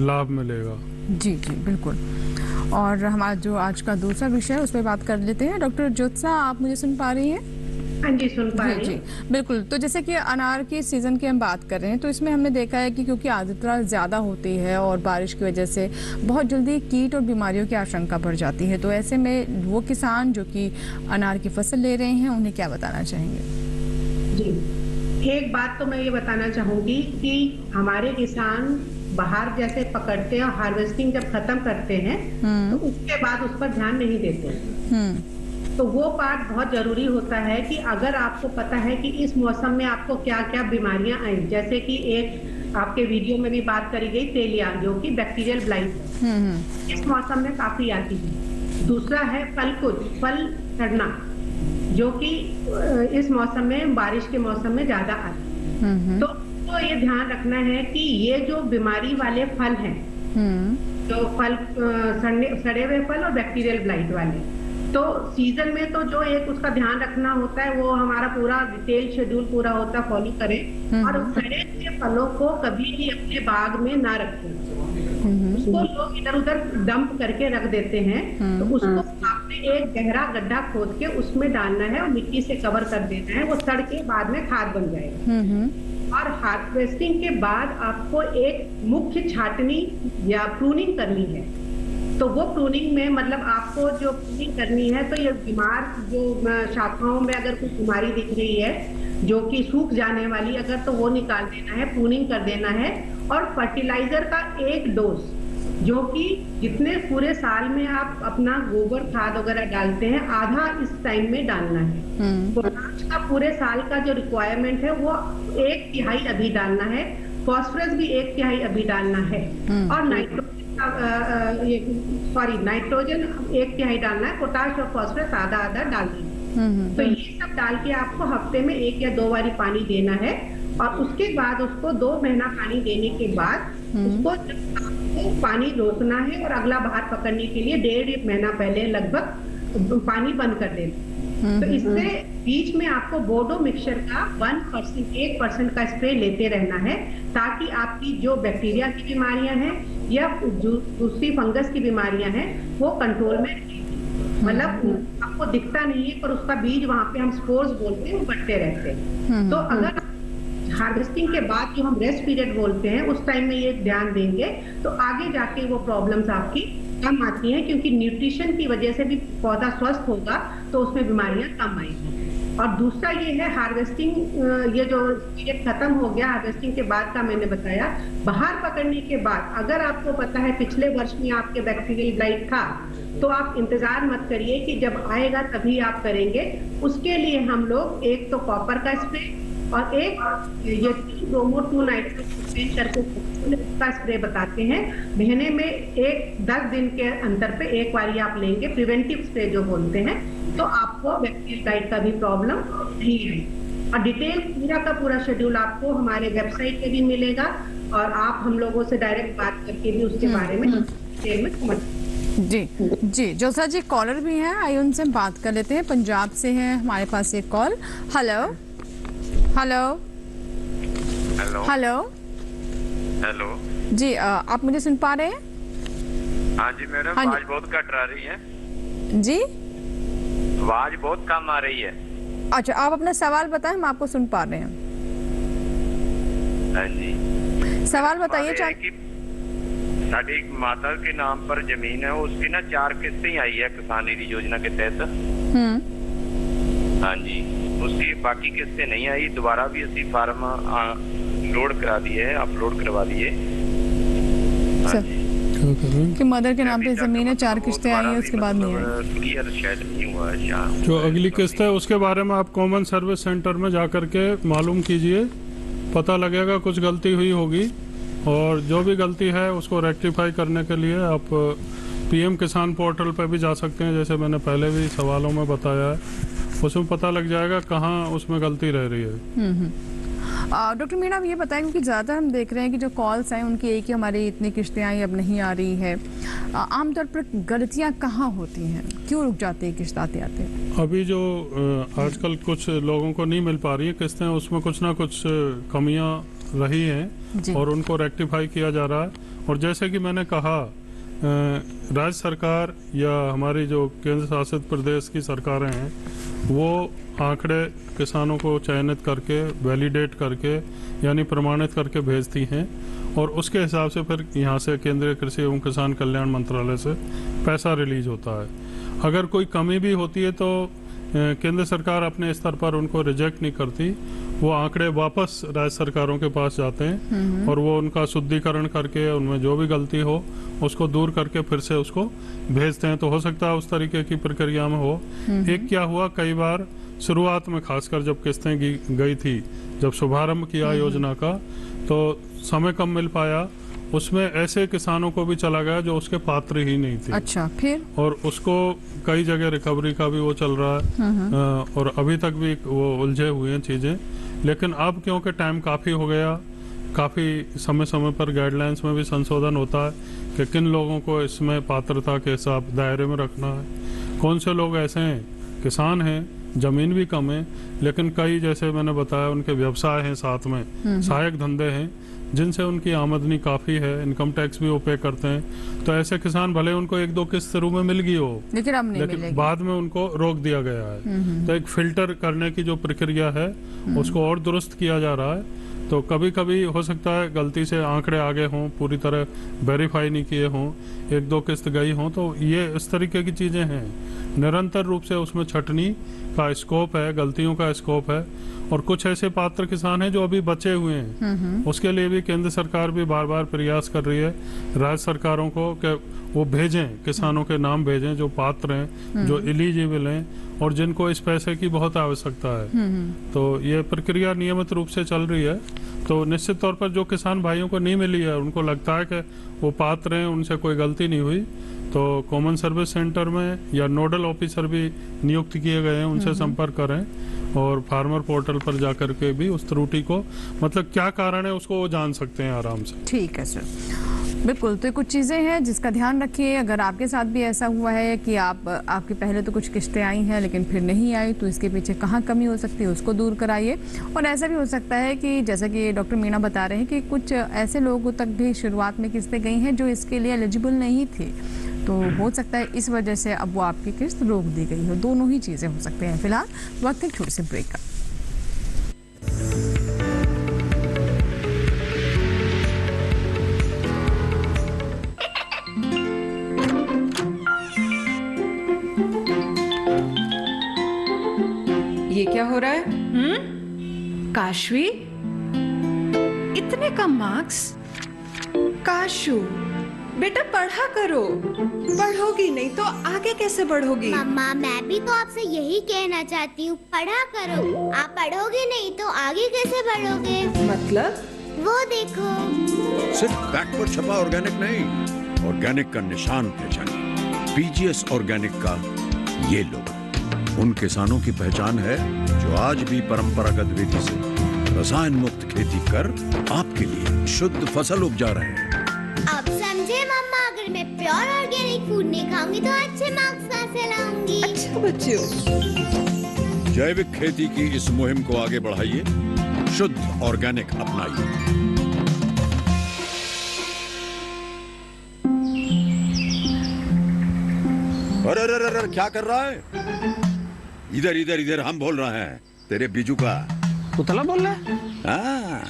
लाभ मिलेगा। जी जी बिल्कुल। और हमारा जो आज का दूसरा विषय है उस पर बात कर लेते हैं। डॉक्टर ज्योत्सा, आप मुझे सुन पा रही हैं? हाँ जी, सुन पा रही जी बिल्कुल। तो जैसे कि अनार के सीजन की हम बात कर रहे हैं, तो इसमें हमने देखा है कि क्योंकि आर्द्रता ज़्यादा होती है और बारिश की वजह से बहुत जल्दी कीट और बीमारियों की आशंका बढ़ जाती है, तो ऐसे में वो किसान जो कि अनार की फसल ले रहे हैं उन्हें क्या बताना चाहेंगे? जी, एक बात तो मैं ये बताना चाहूंगी कि हमारे किसान बाहर जैसे पकड़ते हैं और हार्वेस्टिंग जब खत्म करते हैं तो उसके बाद उस पर ध्यान नहीं देते। तो वो पार्ट बहुत जरूरी होता है कि अगर आपको पता है कि इस मौसम में आपको क्या क्या बीमारियां आई, जैसे कि एक आपके वीडियो में भी बात करी गई तेलिया, जो कि बैक्टीरियल ब्लाइट है, इस मौसम में काफी आती है। दूसरा है फल सड़ना, जो कि इस मौसम में, बारिश के मौसम में ज्यादा आती है। तो ये ध्यान रखना है कि ये जो बीमारी वाले फल हैं, जो फल सड़े हुए फल और बैक्टीरियल ब्लाइट वाले, तो सीजन में तो जो एक उसका ध्यान रखना होता है वो हमारा पूरा डिटेल शेड्यूल पूरा होता है, फॉलो करें। और सड़े हुए फलों को कभी भी अपने बाग में ना रखें, उसको लोग इधर उधर डंप करके रख देते हैं। तो उसको आपने एक गहरा गड्ढा खोद के उसमें डालना है और मिट्टी से कवर कर देना है, वो सड़ के बाद में खाद बन जाएगा। और हार्वेस्टिंग के बाद आपको एक मुख्य छाटनी या प्रूनिंग करनी है। तो वो प्रूनिंग में मतलब आपको जो प्रूनिंग करनी है, तो ये बीमार जो शाखाओं में अगर कुछ बीमारी दिख रही है जो कि सूख जाने वाली, अगर तो वो निकाल देना है, प्रूनिंग कर देना है। और फर्टिलाइजर का एक डोज, जो कि जितने पूरे साल में आप अपना गोबर खाद वगैरह डालते हैं, आधा इस टाइम में डालना है। पोटाश का पूरे साल का जो रिक्वायरमेंट है वो 1/3 अभी डालना है, फॉस्फोरस भी 1/3 अभी डालना है, और नाइट्रोजन 1/3 डालना है, पोटाश और फॉस्फोरस आधा आधा डालना है। तो ये सब डाल के आपको हफ्ते में 1 या 2 बारी पानी देना है। और उसके बाद उसको 2 महीना पानी देने के बाद उसको पानी रोकना है और अगला बहार पकड़ने के लिए 1.5 महीना पहले लगभग पानी बंद कर देना। तो इससे बीच में आपको बोडो मिक्सचर का 1% का स्प्रे लेते रहना है, ताकि आपकी जो बैक्टीरिया की बीमारियां हैं या दूसरी फंगस की बीमारियां हैं वो कंट्रोल में, मतलब आपको दिखता नहीं है पर उसका बीज वहां पे हम स्पोर्स बोलते हैं, वो बढ़ते रहते हैं। तो अगर हार्वेस्टिंग के बाद जो हम रेस्ट पीरियड बोलते हैं उस टाइम में ये ध्यान देंगे तो आगे जाके वो प्रॉब्लम्स आपकी कम आती हैं, क्योंकि न्यूट्रिशन की वजह से भी पौधा स्वस्थ होगा तो उसमें बीमारियां कम आएंगी। और दूसरा ये है हार्वेस्टिंग, ये जो पीरियड खत्म हो गया हार्वेस्टिंग के बाद का मैंने बताया, बाहर पकड़ने के बाद अगर आपको पता है पिछले वर्ष में आपके बैक्टीरियल ब्लाइट था, तो आप इंतजार मत करिए कि जब आएगा तभी आप करेंगे। उसके लिए हम लोग एक तो कॉपर का स्प्रे और एक ये ब्रोमो 2 नाइट्रोजन करके का स्प्रे बताते हैं। महीने में 10 दिन के अंतर पे एक बार आप लेंगे, प्रिवेंटिव स्प्रे जो बोलते हैं, तो आपको बैक्टीरियल गाइट का भी प्रॉब्लम नहीं है। और डिटेल पूरा का पूरा शेड्यूल आपको हमारे वेबसाइट पे भी मिलेगा और आप हम लोगों से डायरेक्ट बात करके भी उसके बारे में डिटेल में समझ। जी जोसा जी कॉलर भी हैं, आइए उनसे बात कर लेते हैं। पंजाब से है हमारे पास एक call. Hello hello hello hello hello जी, आप मुझे सुन पा रहे हैं? हाँ जी मैडम, हाँ जी। आवाज बहुत कट आ रही है जी, आवाज बहुत कम आ रही है। अच्छा आप अपना सवाल बताएं, हम आपको सुन पा रहे हैं। हाँ जी, सवाल बताइए। साड़ी माता के नाम पर जमीन है, उसकी ना 4 किस्तें आई है किसान निधि योजना के तहत। हाँ जी, उसकी बाकी किस्तें नहीं आई। दोबारा भी असी फार्म लोड करा दिए है, अपलोड करवा दिए। हाँ कि मदर के नाम पे जमीन है, 4 किस्तें आई है, उसके बाद नहीं आई। क्लियर शायद नहीं हुआ है। जो अगली किस्त है उसके बारे में आप कॉमन सर्विस सेंटर में जाकर के मालूम कीजिए, पता लगेगा कुछ गलती हुई होगी और जो भी गलती है उसको रेक्टिफाई करने के लिए आप पीएम किसान पोर्टल पर भी जा सकते हैं, जैसे मैंने पहले भी सवालों में बताया है, उसमें पता लग जाएगा कहाँ उसमें गलती रह रही है। डॉक्टर मीणा ये बताएं, क्योंकि ज़्यादा हम देख रहे हैं कि जो कॉल्स आए उनकी एक ही हमारी इतनी किस्तें आई अब नहीं आ रही है। आमतौर पर गलतियाँ कहाँ होती हैं, क्यों रुक जाती है किस्त आते आते? अभी जो आजकल कुछ लोगों को नहीं मिल पा रही है किस्तें, उसमें कुछ ना कुछ कमियाँ रही हैं और उनको रेक्टिफाई किया जा रहा है। और जैसे कि मैंने कहा, राज्य सरकार या हमारी जो केंद्र शासित प्रदेश की सरकारें हैं वो आंकड़े किसानों को चयनित करके वैलिडेट करके यानी प्रमाणित करके भेजती हैं और उसके हिसाब से फिर यहाँ से केंद्रीय कृषि एवं किसान कल्याण मंत्रालय से पैसा रिलीज होता है। अगर कोई कमी भी होती है तो केंद्र सरकार अपने स्तर पर उनको रिजेक्ट नहीं करती, वो आंकड़े वापस राज्य सरकारों के पास जाते हैं और वो उनका शुद्धिकरण करके उनमें जो भी गलती हो उसको दूर करके फिर से उसको भेजते हैं। तो हो सकता है उस तरीके की प्रक्रिया में हो। एक क्या हुआ, कई बार शुरुआत में खासकर जब किस्तें गई थी, जब शुभारंभ किया योजना का, तो समय कम मिल पाया, उसमें ऐसे किसानों को भी चला गया जो उसके पात्र ही नहीं थे। अच्छा, फिर और उसको कई जगह रिकवरी का भी वो चल रहा है और अभी तक भी वो उलझे हुए हैं चीजें। लेकिन अब क्योंकि टाइम काफी हो गया, काफी समय समय पर गाइडलाइंस में भी संशोधन होता है कि किन लोगों को इसमें पात्रता के हिसाब दायरे में रखना है। कौन से लोग ऐसे हैं, किसान हैं, जमीन भी कम है, लेकिन कई जैसे मैंने बताया उनके व्यवसाय हैं, साथ में सहायक धंधे हैं जिनसे उनकी आमदनी काफी है, इनकम टैक्स भी वो पे करते हैं। तो ऐसे किसान भले उनको 1-2 किस्त शुरू में मिल गई हो, लेकिन अब नहीं लेकिन बाद में उनको रोक दिया गया है। तो एक फिल्टर करने की जो प्रक्रिया है उसको और दुरुस्त किया जा रहा है। तो कभी कभी हो सकता है गलती से आंकड़े आगे हों, पूरी तरह वेरीफाई नहीं किए हों, 1-2 किस्त गई हों, तो ये इस तरीके की चीजें हैं। निरंतर रूप से उसमें छटनी का स्कोप है, गलतियों का स्कोप है। और कुछ ऐसे पात्र किसान हैं जो अभी बचे हुए हैं, उसके लिए भी केंद्र सरकार भी बार बार प्रयास कर रही है राज्य सरकारों को कि वो भेजें, किसानों के नाम भेजें जो पात्र हैं, जो एलिजिबल हैं और जिनको इस पैसे की बहुत आवश्यकता है। तो ये प्रक्रिया नियमित रूप से चल रही है। तो निश्चित तौर पर जो किसान भाइयों को नहीं मिली है, उनको लगता है कि वो पात्र हैं, उनसे कोई गलती नहीं हुई, तो कॉमन सर्विस सेंटर में या नोडल ऑफिसर भी नियुक्त किए गए हैं, उनसे संपर्क करें और फार्मर पोर्टल पर जाकर के भी उस त्रुटि को, मतलब क्या कारण है उसको वो जान सकते हैं आराम से। ठीक है सर, बिल्कुल। तो कुछ चीज़ें हैं जिसका ध्यान रखिए। अगर आपके साथ भी ऐसा हुआ है कि आपके पहले तो कुछ किस्तें आई हैं लेकिन फिर नहीं आई, तो इसके पीछे कहाँ कमी हो सकती है उसको दूर कराइए। और ऐसा भी हो सकता है कि जैसा कि डॉक्टर मीणा बता रहे हैं कि कुछ ऐसे लोगों तक भी शुरुआत में किस्तें गई हैं जो इसके लिए एलिजिबल नहीं थे, तो हो सकता है इस वजह से अब वो आपकी किस्त रोक दी गई हो। दोनों ही चीज़ें हो सकते हैं। फिलहाल वक्त एक छोटे से ब्रेक का। ये क्या हो रहा है? काशवी, इतने कम मार्क्स? काशू बेटा पढ़ा करो, पढ़ोगी नहीं तो आगे कैसे बढ़ोगी? मम्मा मैं भी तो आपसे यही कहना चाहती हूँ, पढ़ा करो। आप पढ़ोगे नहीं तो आगे कैसे बढ़ोगे? वो देखो। सिर्फ बैग पर छपा ऑर्गेनिक नहीं, ऑर्गेनिक का निशान पहचानिए। पीजीएस ऑर्गेनिक का ये लोगो उन किसानों की पहचान है जो आज भी परंपरागत विधि से रसायन मुक्त खेती कर आपके लिए शुद्ध फसल उपजा रहे हैं। अब समझे मम्मा, अगर मैं प्योर ऑर्गेनिक फूड नहीं खाऊंगी तो अच्छे मार्क्स कहाँ से लाऊंगी? अच्छा बच्चों, जैविक खेती की इस मुहिम को आगे बढ़ाइए, शुद्ध ऑर्गेनिक अपनाइए। अरे अरे अरे क्या कर रहा है? इधर इधर इधर, हम बोल रहे हैं तेरे बीजू का। पुतला बोल रहा है? हाँ,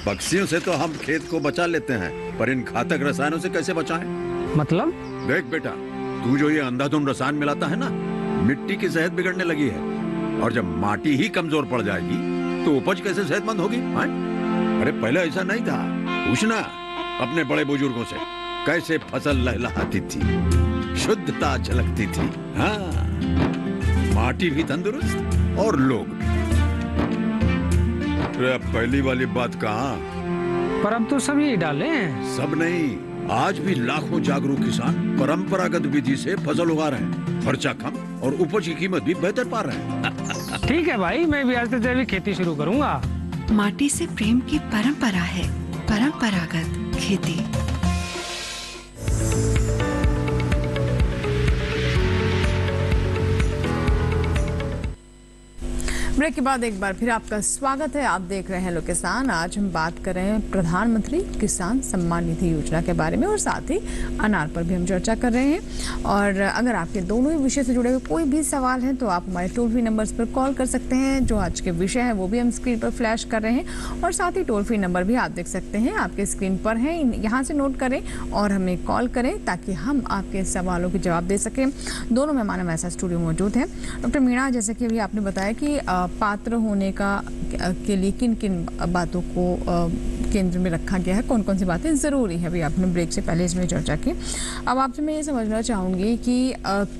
पक्षियों से तो हम खेत को बचा लेते हैं, पर इन घातक रसायनों से कैसे बचाएं? मतलब? देख बेटा, तू जो ये अंधाधुंध रसायन मिलाता है ना, मिट्टी की सेहत बिगड़ने लगी है। और जब माटी ही कमजोर पड़ जाएगी तो उपज कैसे सेहतमंद होगी? अरे पहले ऐसा नहीं था। पूछना अपने बड़े बुजुर्गों से, कैसे फसल लहलहाती थी, शुद्धता झलकती थी। हाँ, माटी भी तंदुरुस्त और लोग भी। पहली वाली बात कहाँ? पर अब तो सब यही डाले हैं। सब नहीं, आज भी लाखों जागरूक किसान परंपरागत विधि से फसल उगा रहे हैं। खर्चा कम और उपज की कीमत भी बेहतर पा रहे हैं। ठीक है भाई, मैं भी आज से जैविक खेती शुरू करूंगा। माटी से प्रेम की परंपरा है परंपरागत खेती। ब्रेक के बाद एक बार फिर आपका स्वागत है। आप देख रहे हैं हेलो किसान। आज हम बात कर रहे हैं प्रधानमंत्री किसान सम्मान निधि योजना के बारे में और साथ ही अनार पर भी हम चर्चा कर रहे हैं। और अगर आपके दोनों ही विषय से जुड़े हुए कोई भी सवाल हैं तो आप हमारे टोल फ्री नंबर्स पर कॉल कर सकते हैं। जो आज के विषय हैं वो भी हम स्क्रीन पर फ्लैश कर रहे हैं और साथ ही टोल फ्री नंबर भी आप देख सकते हैं, आपके स्क्रीन पर है। यहाँ से नोट करें और हमें कॉल करें ताकि हम आपके सवालों के जवाब दे सकें। दोनों मेहमान हमारे साथ स्टूडियो मौजूद हैं। डॉक्टर मीणा, जैसे कि अभी आपने बताया कि पात्र होने के लिए किन किन बातों को केंद्र में रखा गया है, कौन कौन सी बातें ज़रूरी है, अभी आपने ब्रेक से पहले इसमें चर्चा की। अब आपसे मैं ये समझना चाहूँगी कि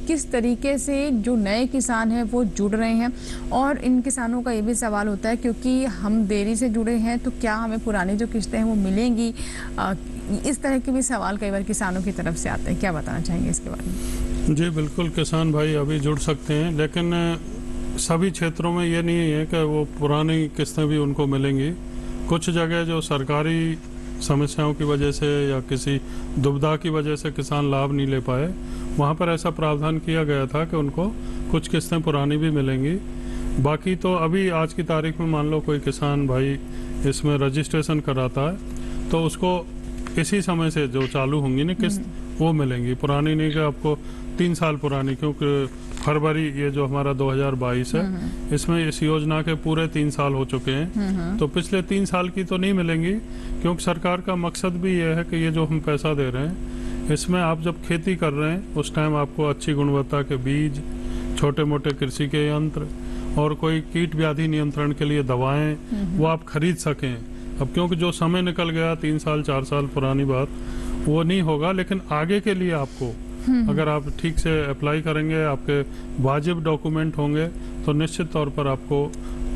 किस तरीके से जो नए किसान हैं वो जुड़ रहे हैं। और इन किसानों का ये भी सवाल होता है क्योंकि हम देरी से जुड़े हैं तो क्या हमें पुरानी जो किस्तें हैं वो मिलेंगी? इस तरह के भी सवाल कई बार किसानों की तरफ से आते हैं। क्या बताना चाहेंगे इसके बारे में? जी बिल्कुल, किसान भाई अभी जुड़ सकते हैं, लेकिन सभी क्षेत्रों में ये नहीं है कि वो पुरानी किस्तें भी उनको मिलेंगी। कुछ जगह जो सरकारी समस्याओं की वजह से या किसी दुविधा की वजह से किसान लाभ नहीं ले पाए, वहाँ पर ऐसा प्रावधान किया गया था कि उनको कुछ किस्तें पुरानी भी मिलेंगी। बाकी तो अभी आज की तारीख में मान लो कोई किसान भाई इसमें रजिस्ट्रेशन कराता है तो उसको इसी समय से जो चालू होंगी ना किस्त वो मिलेंगी, पुरानी नहीं कि आपको 3 साल पुरानी। क्योंकि फरवरी ये जो हमारा 2022 है इसमें इस योजना के पूरे 3 साल हो चुके हैं, तो पिछले 3 साल की तो नहीं मिलेंगी। क्योंकि सरकार का मकसद भी ये है कि ये जो हम पैसा दे रहे हैं इसमें आप जब खेती कर रहे हैं उस टाइम आपको अच्छी गुणवत्ता के बीज, छोटे मोटे कृषि के यंत्र और कोई कीट व्याधि नियंत्रण के लिए दवाएं वो आप खरीद सकें। अब क्योंकि जो समय निकल गया 3 साल 4 साल पुरानी बात वो नहीं होगा, लेकिन आगे के लिए आपको अगर आप ठीक से अप्लाई करेंगे, आपके वाजिब डॉक्यूमेंट होंगे तो निश्चित तौर पर आपको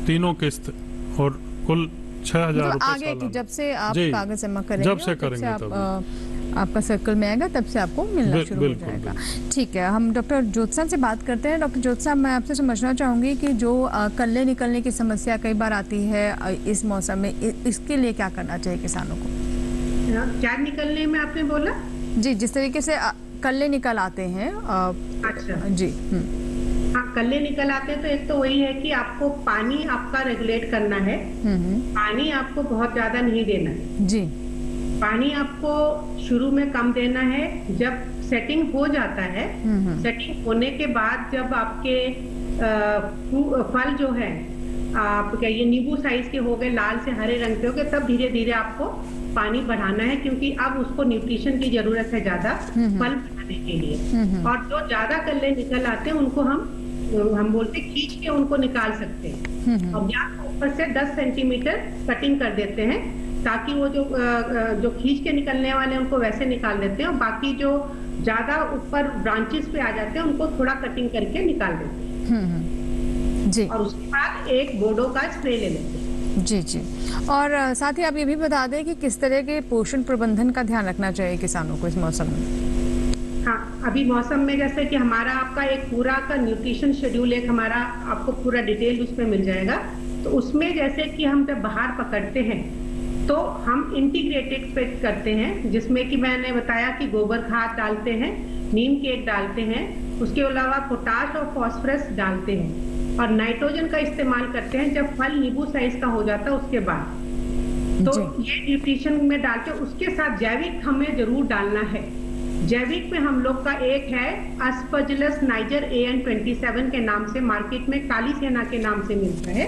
तीनों किस्त और कुल 6,000 रुपए आगे की जब से आप कागज जमा करेंगे, जब से करेंगे तब आपका सर्कल में आएगा तब से आपको मिलना शुरू हो जाएगा। ठीक है, हम डॉक्टर ज्योत्सना से बात करते हैं। डॉक्टर ज्योत्सना, मैं आपसे समझना चाहूँगी कि जो कल्ले निकलने की समस्या कई बार आती है इस मौसम में, इसके लिए क्या करना चाहिए किसानों को? क्या निकलने में आपने बोला? जी, जिस तरीके से कल्ले निकल आते हैं। अच्छा जी, हाँ, कल्ले निकल आते हैं तो एक तो वही है कि आपको पानी आपका रेगुलेट करना है। पानी आपको बहुत ज्यादा नहीं देना है। जी, पानी आपको शुरू में कम देना है। जब सेटिंग हो जाता है, सेटिंग होने के बाद जब आपके फल जो है आप ये नींबू साइज के हो गए, लाल से हरे रंग के हो गए, तब धीरे धीरे आपको पानी बढ़ाना है क्योंकि अब उसको न्यूट्रिशन की जरूरत है ज्यादा फल बनाने के लिए। और जो ज्यादा कल्ले निकल आते हैं उनको हम बोलते खींच के उनको निकाल सकते हैं और या ऊपर से 10 सेंटीमीटर कटिंग कर देते हैं ताकि वो जो खींच के निकलने वाले उनको वैसे निकाल देते हैं और बाकी जो ज्यादा ऊपर ब्रांचेस पे आ जाते हैं उनको थोड़ा कटिंग करके निकाल देते हैं। जी, और उसके बाद एक बोडो का स्प्रे ले लेते हैं। जी जी। और साथ ही आप ये भी बता दें कि किस तरह के पोषण प्रबंधन का ध्यान रखना चाहिए किसानों को इस मौसम में। हाँ, अभी मौसम में जैसे कि हमारा आपका एक पूरा का न्यूट्रिशन शेड्यूल एक हमारा आपको पूरा डिटेल उसमें मिल जाएगा। तो उसमें जैसे कि हम जब बाहर पकड़ते हैं तो हम इंटीग्रेटेड पे करते हैं, जिसमें कि मैंने बताया कि गोबर खाद डालते हैं, नीम केक डालते हैं, उसके अलावा पोटाश और फॉस्फोरस डालते हैं और नाइट्रोजन का इस्तेमाल करते हैं जब फल नींबू साइज का हो जाता है उसके बाद। तो ये न्यूट्रिशन में डालते हैं। उसके साथ जैविक हमें जरूर डालना है। जैविक में हम लोग का एक है अस्परजिलस नाइजर AN27 के नाम से मार्केट में काली सेना के नाम से मिलता है।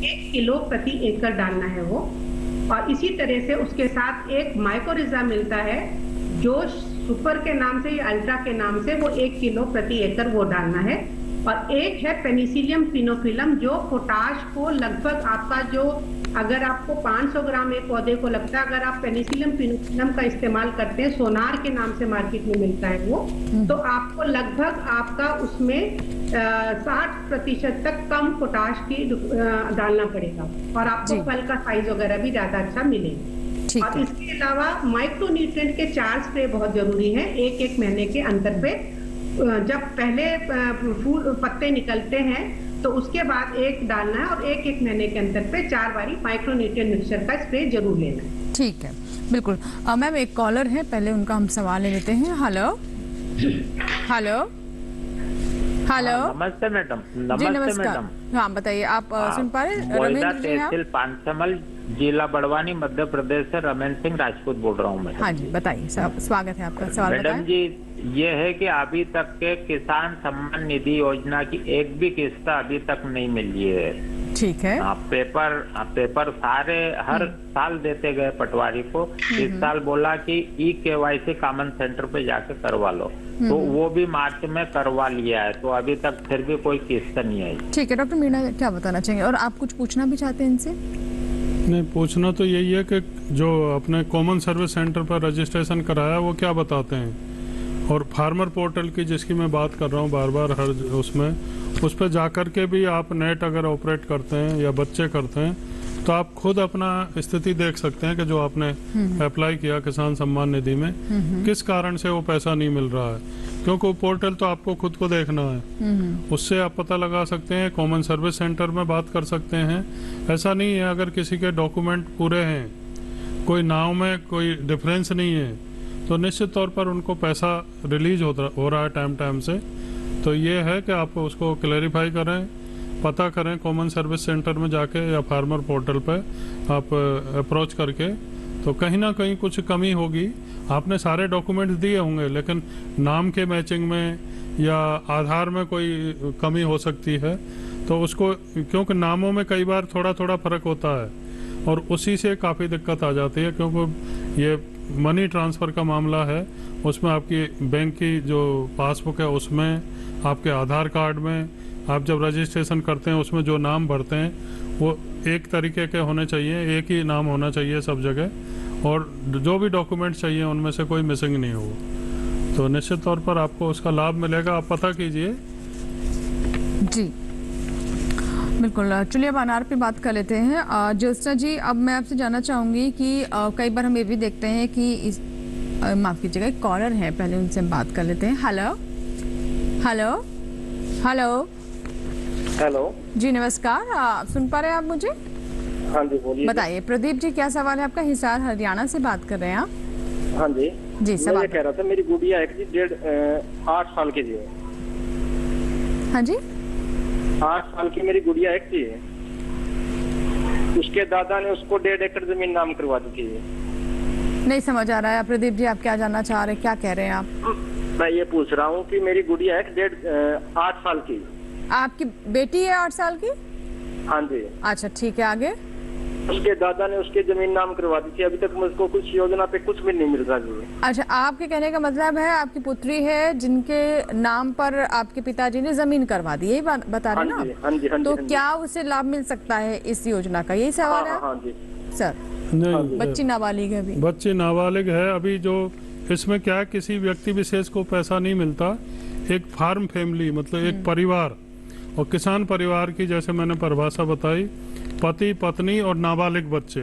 1 किलो प्रति एकड़ डालना है वो। और इसी तरह से उसके साथ एक माइकोरिजा मिलता है जो सुपर के नाम से या अल्ट्रा के नाम से, वो 1 किलो प्रति एकड़ वो डालना है। और एक है पेनिसिलियम फिनोफिलम जो पोटाश को लगभग आपका जो अगर आपको 500 ग्राम एक पौधे को लगता है, अगर आप पेनिसिलियम फिनोफिलम का इस्तेमाल करते हैं, सोनार के नाम से मार्केट में मिलता है वो, तो आपको लगभग आपका उसमें 60% तक कम पोटाश की डालना पड़ेगा और आपको फल का साइज वगैरह भी ज्यादा अच्छा मिलेगा। और इसके अलावा माइक्रो न्यूट्रिएंट के 4 स्प्रे बहुत जरूरी है 1-1 महीने के अंतर पे। जब पहले फूल पत्ते निकलते हैं तो उसके बाद एक डालना है और 1-1 महीने के अंतर पे 4 बारी माइक्रो न्यूट्रिएंट मिक्सचर का स्प्रे जरूर लेना है। ठीक है, बिल्कुल। मैम एक कॉलर है, पहले उनका हम सवाल ले लेते हैं। Hello hello hello. नमस्ते मैडम। जी नमस्कार। हाँ बताइए, आप सुन पा रहे हैं? रमेंद्र जी हैं? तहसील पांचमल, जिला बड़वानी, मध्य प्रदेश से रमेंद्र सिंह राजपूत बोल रहा हूँ मैडम। हाँ जी बताइए, स्वागत है आपका। सवाल मैडम जी ये है कि अभी तक के किसान सम्मान निधि योजना की एक भी किस्त अभी तक नहीं मिली है। ठीक है। पेपर सारे हर साल देते गए पटवारी को। इस साल बोला कि EKYC कॉमन सेंटर पे जाके करवा लो, तो वो भी मार्च में करवा लिया है, तो अभी तक फिर भी कोई किस्त नहीं आई। ठीक है, डॉक्टर मीणा क्या बताना चाहेंगे? और आप कुछ पूछना भी चाहते हैं इनसे? नहीं, पूछना तो यही है कि जो अपने कॉमन सर्विस सेंटर पर रजिस्ट्रेशन कराया वो क्या बताते हैं, और फार्मर पोर्टल की जिसकी मैं बात कर रहा हूँ बार बार हर उसमें, उस पर जाकर के भी आप नेट अगर ऑपरेट करते हैं या बच्चे करते हैं तो आप खुद अपना स्थिति देख सकते हैं कि जो आपने अप्लाई किया किसान सम्मान निधि में किस कारण से वो पैसा नहीं मिल रहा है, क्योंकि वो पोर्टल तो आपको खुद को देखना है। उससे आप पता लगा सकते हैं, कॉमन सर्विस सेंटर में बात कर सकते हैं। ऐसा नहीं है अगर किसी के डॉक्यूमेंट पूरे हैं, कोई नाव में कोई डिफरेंस नहीं है, तो निश्चित तौर पर उनको पैसा रिलीज हो रहा है टाइम से। तो ये है कि आप उसको क्लैरिफाई करें, पता करें कॉमन सर्विस सेंटर में जाके या फार्मर पोर्टल पे आप अप्रोच करके, तो कहीं ना कहीं कुछ कमी होगी। आपने सारे डॉक्यूमेंट्स दिए होंगे लेकिन नाम के मैचिंग में या आधार में कोई कमी हो सकती है, तो उसको, क्योंकि नामों में कई बार थोड़ा थोड़ा फर्क होता है और उसी से काफ़ी दिक्कत आ जाती है, क्योंकि ये मनी ट्रांसफ़र का मामला है। उसमें आपकी बैंक की जो पासबुक है उसमें, आपके आधार कार्ड में, आप जब रजिस्ट्रेशन करते हैं उसमें जो नाम भरते हैं वो एक तरीके के होने चाहिए, एक ही नाम होना चाहिए सब जगह, और जो भी डॉक्यूमेंट चाहिए उनमें से कोई मिसिंग नहीं हो, तो निश्चित तौर पर आपको उसका लाभ मिलेगा। आप पता कीजिए। जी बिल्कुल। चलिए अब अनार पे बात कर लेते हैं। ज्योत्सना जी, अब मैं आपसे जानना चाहूँगी कि कई बार हम ये भी देखते हैं कि माफ़ कीजिएगा, एक कॉलर है, पहले उनसे हम बात कर लेते हैं। हेलो हेलो हेलो हेलो जी नमस्कार, सुन पा रहे हैं आप मुझे? हाँ जी बोलिए। बताइए प्रदीप जी, क्या सवाल है आपका? हिसार हरियाणा से बात कर रहे हैं आप? हाँ जी जी सवाल। मैं ये कह रहा था, मेरी गुड़िया है जी 8 साल की जी है। हाँ जी 8 साल की मेरी गुड़िया एक थी, उसके दादा ने उसको 1.5 एकड़ जमीन नाम करवा दी थी। नहीं समझ आ रहा है प्रदीप जी, आप क्या जानना चाह रहे हैं, क्या कह रहे हैं आप? मैं ये पूछ रहा हूँ कि मेरी गुड़िया है 8 साल की। आपकी बेटी है 8 साल की? हाँ जी। अच्छा ठीक है, आगे? उसके दादा ने उसकी जमीन नाम करवा दी थी, अभी तक मुझको कुछ योजना पे कुछ भी नहीं मिल रहा जी। अच्छा, आपके कहने का मतलब है आपकी पुत्री है जिनके नाम पर आपके पिताजी ने जमीन करवा दी, यही बता रहे हैं ना? हाँ जी। तो क्या उसे लाभ मिल सकता है इस योजना का, यही सवाल है? हाँ जी सर। नहीं, बच्ची नाबालिग है अभी। बच्ची नाबालिग है अभी। जो इसमें क्या, किसी व्यक्ति विशेष को पैसा नहीं मिलता, एक फार्म फैमिली मतलब एक परिवार, और किसान परिवार की जैसे मैंने परिभाषा बताई, पति पत्नी और नाबालिग बच्चे,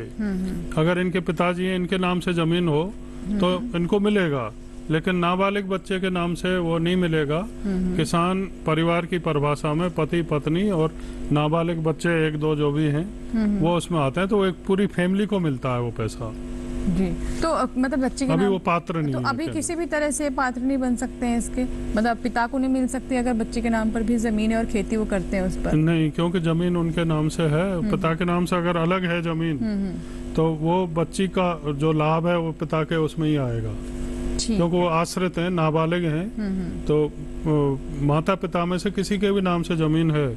अगर इनके पिताजी हैं, इनके नाम से जमीन हो तो इनको मिलेगा, लेकिन नाबालिग बच्चे के नाम से वो नहीं मिलेगा। किसान परिवार की परिभाषा में पति पत्नी और नाबालिग बच्चे 1-2 जो भी हैं वो उसमें आते हैं, तो एक पूरी फैमिली को मिलता है वो पैसा जी। तो मतलब बच्चे के अभी नाम, वो पात्र नहीं तो है, अभी किसी भी तरह से पात्र नहीं बन सकते हैं इसके, मतलब पिता को नहीं मिल सकती अगर बच्चे के नाम पर भी जमीन है और खेती वो करते हैं उस पर? नहीं, क्योंकि जमीन उनके नाम से है, पिता के नाम से अगर अलग है जमीन तो वो बच्ची का जो लाभ है वो पिता के उसमें ही आएगा, क्योंकि वो आश्रित हैं, नाबालिग हैं। तो माता पिता में से किसी के भी नाम से जमीन है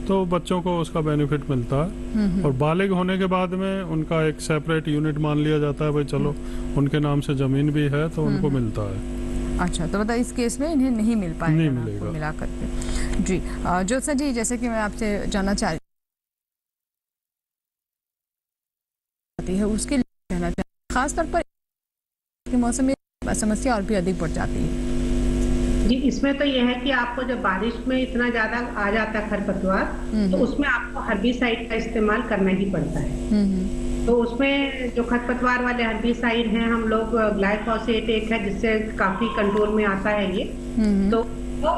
तो बच्चों को उसका बेनिफिट मिलता है। और बालिग होने के बाद में उनका एक सेपरेट यूनिट मान लिया जाता है, भाई चलो उनके नाम से जमीन भी है तो उनको मिलता है। अच्छा, तो मतलब इस केस में इन्हें नहीं मिल पाएगा, नहीं मिलेगा मिला करके। जी ज्योत्सना जी, जैसे कि मैं आपसे जानना चाह रही है उसके लिए कहना चाहती, खासतौर पर के मौसम में समस्या और भी अधिक बढ़ जाती है। जी, इसमें तो यह है कि आपको जब बारिश में इतना ज्यादा आ जाता है खरपतवार, तो उसमें आपको हर्बिसाइड का इस्तेमाल करना ही पड़ता है। तो उसमें जो खरपतवार वाले हर्बिसाइड हैं, हम लोग ग्लाइफोसेट एक है जिससे काफी कंट्रोल में आता है ये, तो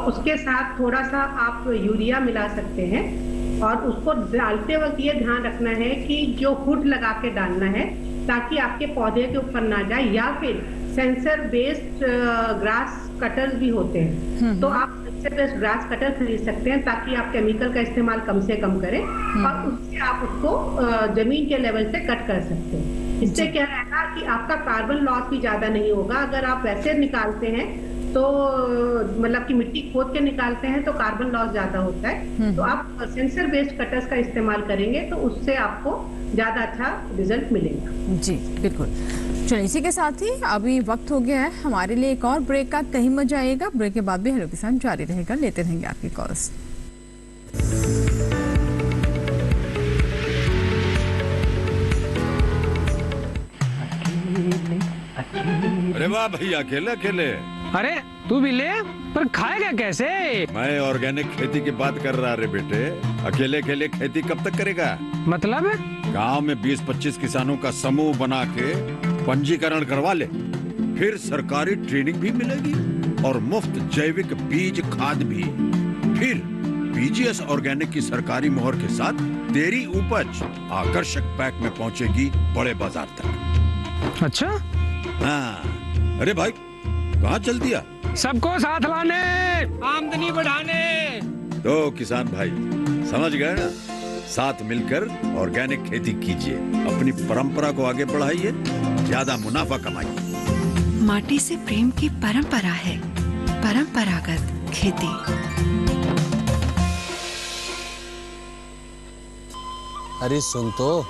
उसके साथ थोड़ा सा आप यूरिया मिला सकते हैं। और उसको डालते वक्त ये ध्यान रखना है कि जो हुड लगा के डालना है ताकि आपके पौधे के ऊपर ना जाए, या फिर सेंसर बेस्ड ग्रास कटर भी होते हैं, तो आप सेंसर बेस्ड ग्रास कटर खरीद सकते हैं ताकि आप केमिकल का इस्तेमाल कम से कम करें और उससे आप उसको जमीन के लेवल से कट कर सकते हैं। इससे क्या रहेगा कि आपका कार्बन लॉस भी ज्यादा नहीं होगा। अगर आप वैसे निकालते हैं तो मतलब कि मिट्टी खोद के निकालते हैं तो कार्बन लॉस ज्यादा होता है, तो आप सेंसर बेस्ड कटर्स का इस्तेमाल करेंगे तो उससे आपको ज्यादा अच्छा रिजल्ट मिलेगा। जी बिल्कुल। चलिए, इसी के साथ ही अभी वक्त हो गया है हमारे लिए एक और ब्रेक का, कहीं मत जाइएगा। ब्रेक के बाद भी हेलो किसान जारी रहेगा, लेते रहेंगे आपकी कॉल्स। अरे वाह भैया, अकेले अकेले? अरे तू भी ले, पर खाएगा कैसे? मैं ऑर्गेनिक खेती की बात कर रहा रे बेटे। अकेले अकेले खेती कब तक करेगा? मतलब गांव में 20-25 किसानों का समूह बना के पंजीकरण करवा ले, फिर सरकारी ट्रेनिंग भी मिलेगी और मुफ्त जैविक बीज खाद भी। फिर बीजीएस ऑर्गेनिक की सरकारी मोहर के साथ तेरी उपज आकर्षक पैक में पहुंचेगी बड़े बाजार तक। अच्छा? हाँ। अरे भाई, कहाँ चल दिया? सबको साथ लाने, आमदनी बढ़ाने। तो किसान भाई समझ गए ना? साथ मिलकर ऑर्गेनिक खेती कीजिए, अपनी परंपरा को आगे बढ़ाइए, ज्यादा मुनाफा कमाइए। माटी से प्रेम की परंपरा है परंपरागत खेती। अरे सुन तो।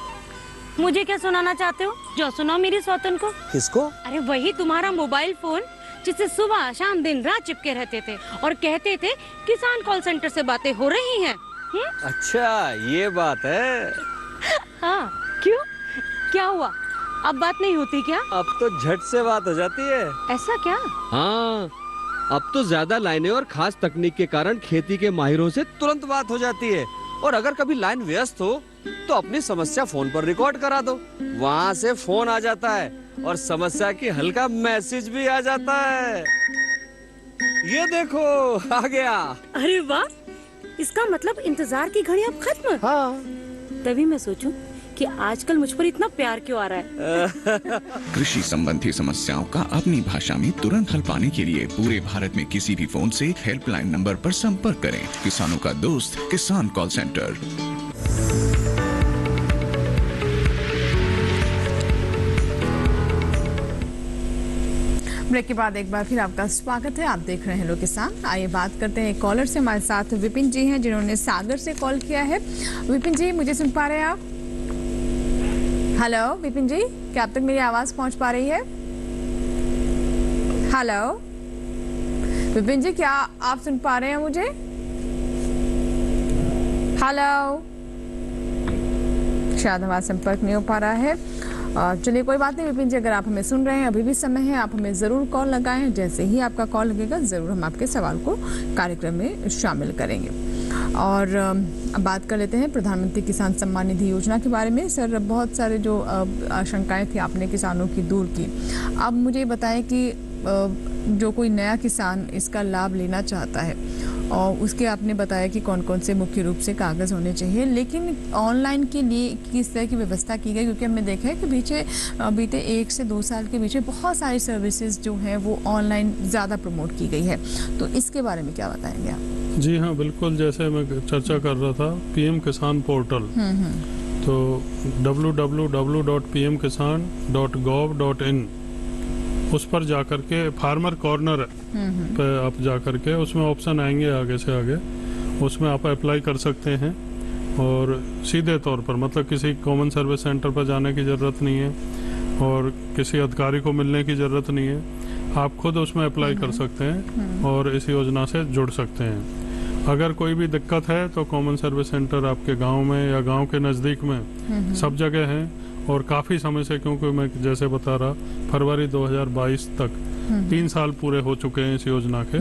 मुझे क्या सुनाना चाहते हो? जो सुनाओ मेरी सौतन को। किसको? अरे वही तुम्हारा मोबाइल फोन जिससे सुबह शाम दिन रात चिपके रहते थे और कहते थे किसान कॉल सेंटर से बातें हो रही हैं। अच्छा ये बात है। हाँ, क्यों? क्या हुआ? अब बात नहीं होती क्या? अब तो झट से बात हो जाती है। ऐसा क्या? हाँ, अब तो ज्यादा लाइनें और खास तकनीक के कारण खेती के माहिरों से तुरंत बात हो जाती है। और अगर कभी लाइन व्यस्त हो तो अपनी समस्या फोन पर रिकॉर्ड करा दो, वहाँ से फोन आ जाता है और समस्या की हल का मैसेज भी आ जाता है। ये देखो आ गया। अरे वाह, इसका मतलब इंतजार की घड़ी अब खत्म। हाँ। तभी मैं सोचूं कि आजकल मुझ पर इतना प्यार क्यों आ रहा है। कृषि संबंधी समस्याओं का अपनी भाषा में तुरंत हल पाने के लिए पूरे भारत में किसी भी फोन से हेल्पलाइन नंबर पर संपर्क करें। किसानों का दोस्त किसान कॉल सेंटर। ब्रेक के बाद एक बार फिर आपका स्वागत है। आप देख रहे हैं हेलो किसान। आइए बात करते हैं एक कॉलर से। हमारे साथ विपिन जी हैं जिन्होंने सागर से कॉल किया है। विपिन जी, मुझे सुन पा रहे हैं आप? हेलो विपिन जी, क्या आप तक मेरी आवाज पहुंच पा रही है? हेलो विपिन जी, क्या आप सुन पा रहे हैं मुझे? हेलो, शायद हमारा संपर्क नहीं हो पा रहा है। चलिए कोई बात नहीं विपिन जी, अगर आप हमें सुन रहे हैं अभी भी समय है, आप हमें ज़रूर कॉल लगाएं। जैसे ही आपका कॉल लगेगा ज़रूर हम आपके सवाल को कार्यक्रम में शामिल करेंगे। और अब बात कर लेते हैं प्रधानमंत्री किसान सम्मान निधि योजना के बारे में। सर, बहुत सारे जो आशंकाएं थी आपने किसानों की दूर की। अब मुझे बताएं कि जो कोई नया किसान इसका लाभ लेना चाहता है और उसके आपने बताया कि कौन कौन से मुख्य रूप से कागज़ होने चाहिए, लेकिन ऑनलाइन के लिए किस तरह की व्यवस्था की गई? क्योंकि हमने देखा है कि बीते 1 से 2 साल के पीछे बहुत सारी सर्विसेज जो हैं वो ऑनलाइन ज़्यादा प्रमोट की गई है, तो इसके बारे में क्या बताएंगे आप? जी हाँ, बिल्कुल। जैसे मैं चर्चा कर रहा था पीएम किसान पोर्टल, तो www.pmkisan.gov.in उस पर जाकर के फार्मर कॉर्नर पे आप जाकर के उसमें ऑप्शन आएंगे आगे से आगे, उसमें आप अप्लाई कर सकते हैं और सीधे तौर पर, मतलब किसी कॉमन सर्विस सेंटर पर जाने की ज़रूरत नहीं है और किसी अधिकारी को मिलने की ज़रूरत नहीं है। आप खुद उसमें अप्लाई कर सकते हैं और इस योजना से जुड़ सकते हैं। अगर कोई भी दिक्कत है तो कॉमन सर्विस सेंटर आपके गांव में या गांव के नज़दीक में सब जगह हैं और काफ़ी समय से, क्योंकि मैं जैसे बता रहा फरवरी 2022 तक 3 साल पूरे हो चुके हैं इस योजना के,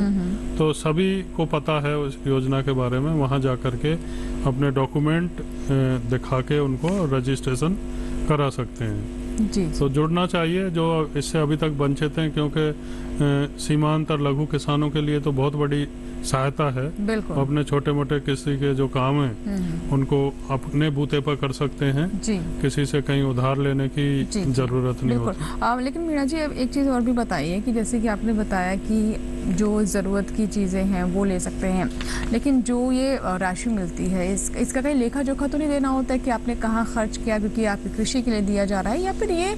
तो सभी को पता है उस योजना के बारे में। वहाँ जा कर के अपने डॉक्यूमेंट दिखा के उनको रजिस्ट्रेशन करा सकते हैं जी। तो जुड़ना चाहिए जो इससे अभी तक वंचित हैं, क्योंकि सीमांत और लघु किसानों के लिए तो बहुत बड़ी सहायता है। अपने छोटे मोटे किसी के जो काम है उनको अपने बूते पर कर सकते हैं जी। किसी से कहीं उधार लेने की जरूरत नहीं होती। लेकिन मीणा जी, अब एक चीज़ और भी बताइए कि जैसे कि आपने बताया कि जो ज़रूरत की चीज़ें हैं वो ले सकते हैं, लेकिन जो ये राशि मिलती है इसका कहीं लेखा जोखा तो नहीं देना होता है कि आपने कहाँ खर्च किया, क्योंकि आपकी कृषि के लिए दिया जा रहा है, या फिर ये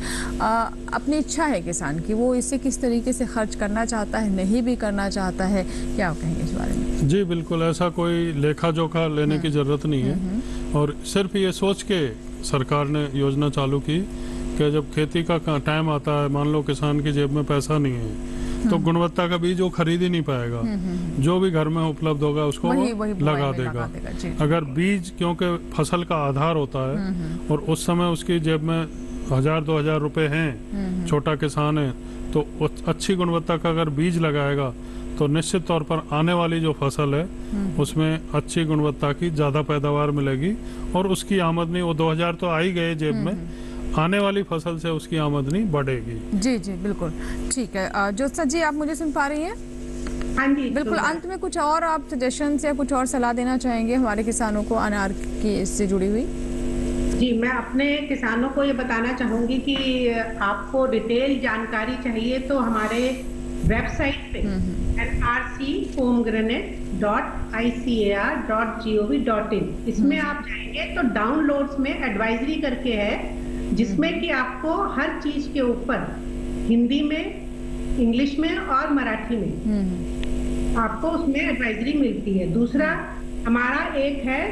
अपनी इच्छा है किसान की, वो इसे किस तरीके से खर्च करना चाहता है, नहीं भी करना चाहता है, क्या कहेंगे इस बारे में? जी बिल्कुल, ऐसा कोई लेखा जोखा लेने की ज़रूरत नहीं है और सिर्फ ये सोच के सरकार ने योजना चालू की कि जब खेती का टाइम आता है, मान लो किसान की जेब में पैसा नहीं है तो गुणवत्ता का बीज वो खरीद ही नहीं पाएगा, जो भी घर में उपलब्ध होगा उसको वही लगा देगा। अगर बीज, क्योंकि फसल का आधार होता है और उस समय उसकी जेब में 1000-2000 रुपए हैं, छोटा किसान है, तो अच्छी गुणवत्ता का अगर बीज लगाएगा तो निश्चित तौर पर आने वाली जो फसल है उसमें अच्छी गुणवत्ता की ज्यादा पैदावार मिलेगी और उसकी आमदनी, वो 2000 तो आ ही गए जेब में, आने वाली फसल से उसकी आमदनी बढ़ेगी। जी जी बिल्कुल ठीक है। ज्योत्सना जी, आप मुझे सुन पा रही हैं? हाँ जी। बिल्कुल, अंत में कुछ और आप सजेशन या कुछ और सलाह देना चाहेंगे हमारे किसानों को अनार की इससे जुड़ी हुई? जी, मैं अपने किसानों को ये बताना चाहूंगी कि आपको डिटेल जानकारी चाहिए तो हमारे वेबसाइट पे nrcpomegranate.icar.gov.in इसमें आप जाएंगे तो डाउनलोड्स में एडवाइजरी करके है, जिसमें कि आपको हर चीज के ऊपर हिंदी में, इंग्लिश में और मराठी में आपको उसमें एडवाइजरी मिलती है। दूसरा हमारा एक है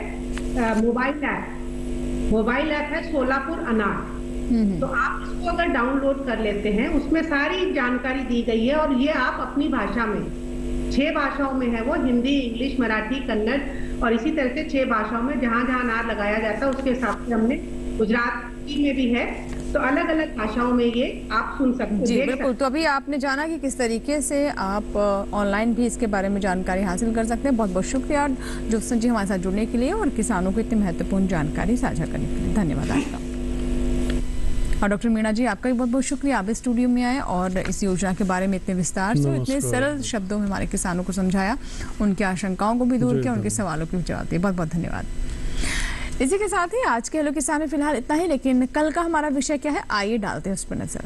मोबाइल ऐप है सोलापुर अनार, तो आप इसको अगर डाउनलोड कर लेते हैं उसमें सारी जानकारी दी गई है और ये आप अपनी भाषा में, 6 भाषाओं में है वो, हिंदी, इंग्लिश, मराठी, कन्नड़ और इसी तरह से 6 भाषाओं में जहाँ जहाँ अनार लगाया जाता है उसके हिसाब से हमने गुजराती में भी है, तो अलग अलग भाषाओं में ये आप सुन सकते हैं। जी बिल्कुल। तो अभी आपने जाना कि किस तरीके से आप ऑनलाइन भी इसके बारे में जानकारी हासिल कर सकते हैं। बहुत बहुत शुक्रिया ज्योत्सना जी हमारे साथ जुड़ने के लिए और किसानों को इतनी महत्वपूर्ण जानकारी साझा करने के लिए। धन्यवाद आपका। और डॉक्टर मीणा जी, आपका भी बहुत बहुत शुक्रिया, आप इस स्टूडियो में आए और इस योजना के बारे में इतने विस्तार से, इतने सरल शब्दों में हमारे किसानों को समझाया, उनकी आशंकाओं को भी दूर किया, उनके सवालों के जवाब दिए। बहुत बहुत धन्यवाद। इसी के साथ ही आज के हेलो किसान में फिलहाल इतना ही, लेकिन कल का हमारा विषय क्या है, आइए डालते हैं उस पर नजर।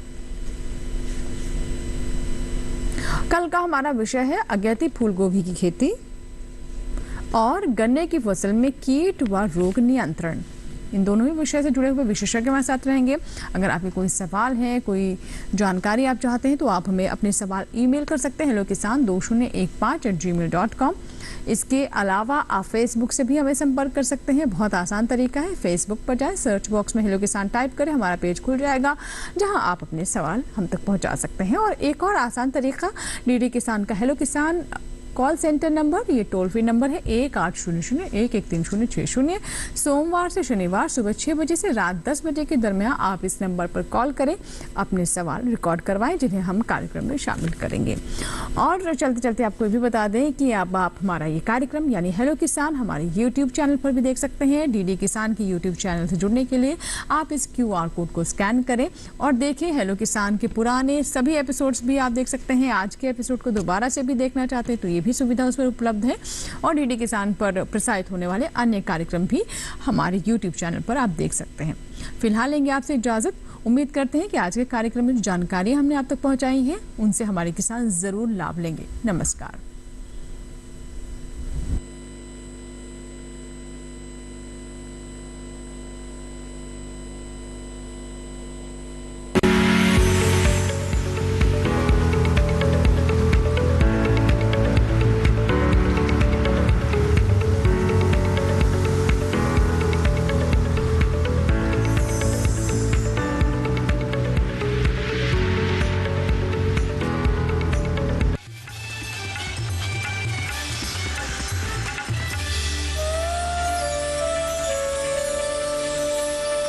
कल का हमारा विषय है अगैती फूल गोभी की खेती और गन्ने की फसल में कीट व रोग नियंत्रण। इन दोनों ही विषय से जुड़े हुए विशेषज्ञ हमारे साथ रहेंगे। अगर आपके कोई सवाल है, कोई जानकारी आप चाहते हैं तो आप हमें अपने सवाल ईमेल कर सकते हैं hellokisan2015@gmail.com। इसके अलावा आप फेसबुक से भी हमें संपर्क कर सकते हैं। बहुत आसान तरीका है, फेसबुक पर जाएं, सर्च बॉक्स में हेलो किसान टाइप करें, हमारा पेज खुल जाएगा जहां आप अपने सवाल हम तक पहुंचा सकते हैं। और एक और आसान तरीका, डीडी किसान का हेलो किसान कॉल सेंटर नंबर, ये टोल फ्री नंबर है 1800-113-060। सोमवार से शनिवार सुबह 6 बजे से रात 10 बजे के दरमियान आप इस नंबर पर कॉल करें, अपने सवाल रिकॉर्ड करवाएं जिन्हें हम कार्यक्रम में शामिल करेंगे। और चलते चलते आपको ये भी बता दें कि अब आप हमारा ये कार्यक्रम यानी हेलो किसान हमारे YouTube चैनल पर भी देख सकते हैं। डीडी किसान की YouTube चैनल से जुड़ने के लिए आप इस QR कोड को स्कैन करें और देखें हेलो किसान के पुराने सभी एपिसोड्स भी आप देख सकते हैं। आज के एपिसोड को दोबारा से भी देखना चाहते हैं तो ये भी सुविधा उस पर उपलब्ध है। और डीडी किसान पर प्रसारित होने वाले अन्य कार्यक्रम भी हमारे YouTube चैनल पर आप देख सकते हैं। फिलहाल लेंगे आपसे इजाजत। उम्मीद करते हैं कि आज के कार्यक्रम में जो जानकारी हमने आप तक पहुंचाई है उनसे हमारे किसान जरूर लाभ लेंगे। नमस्कार।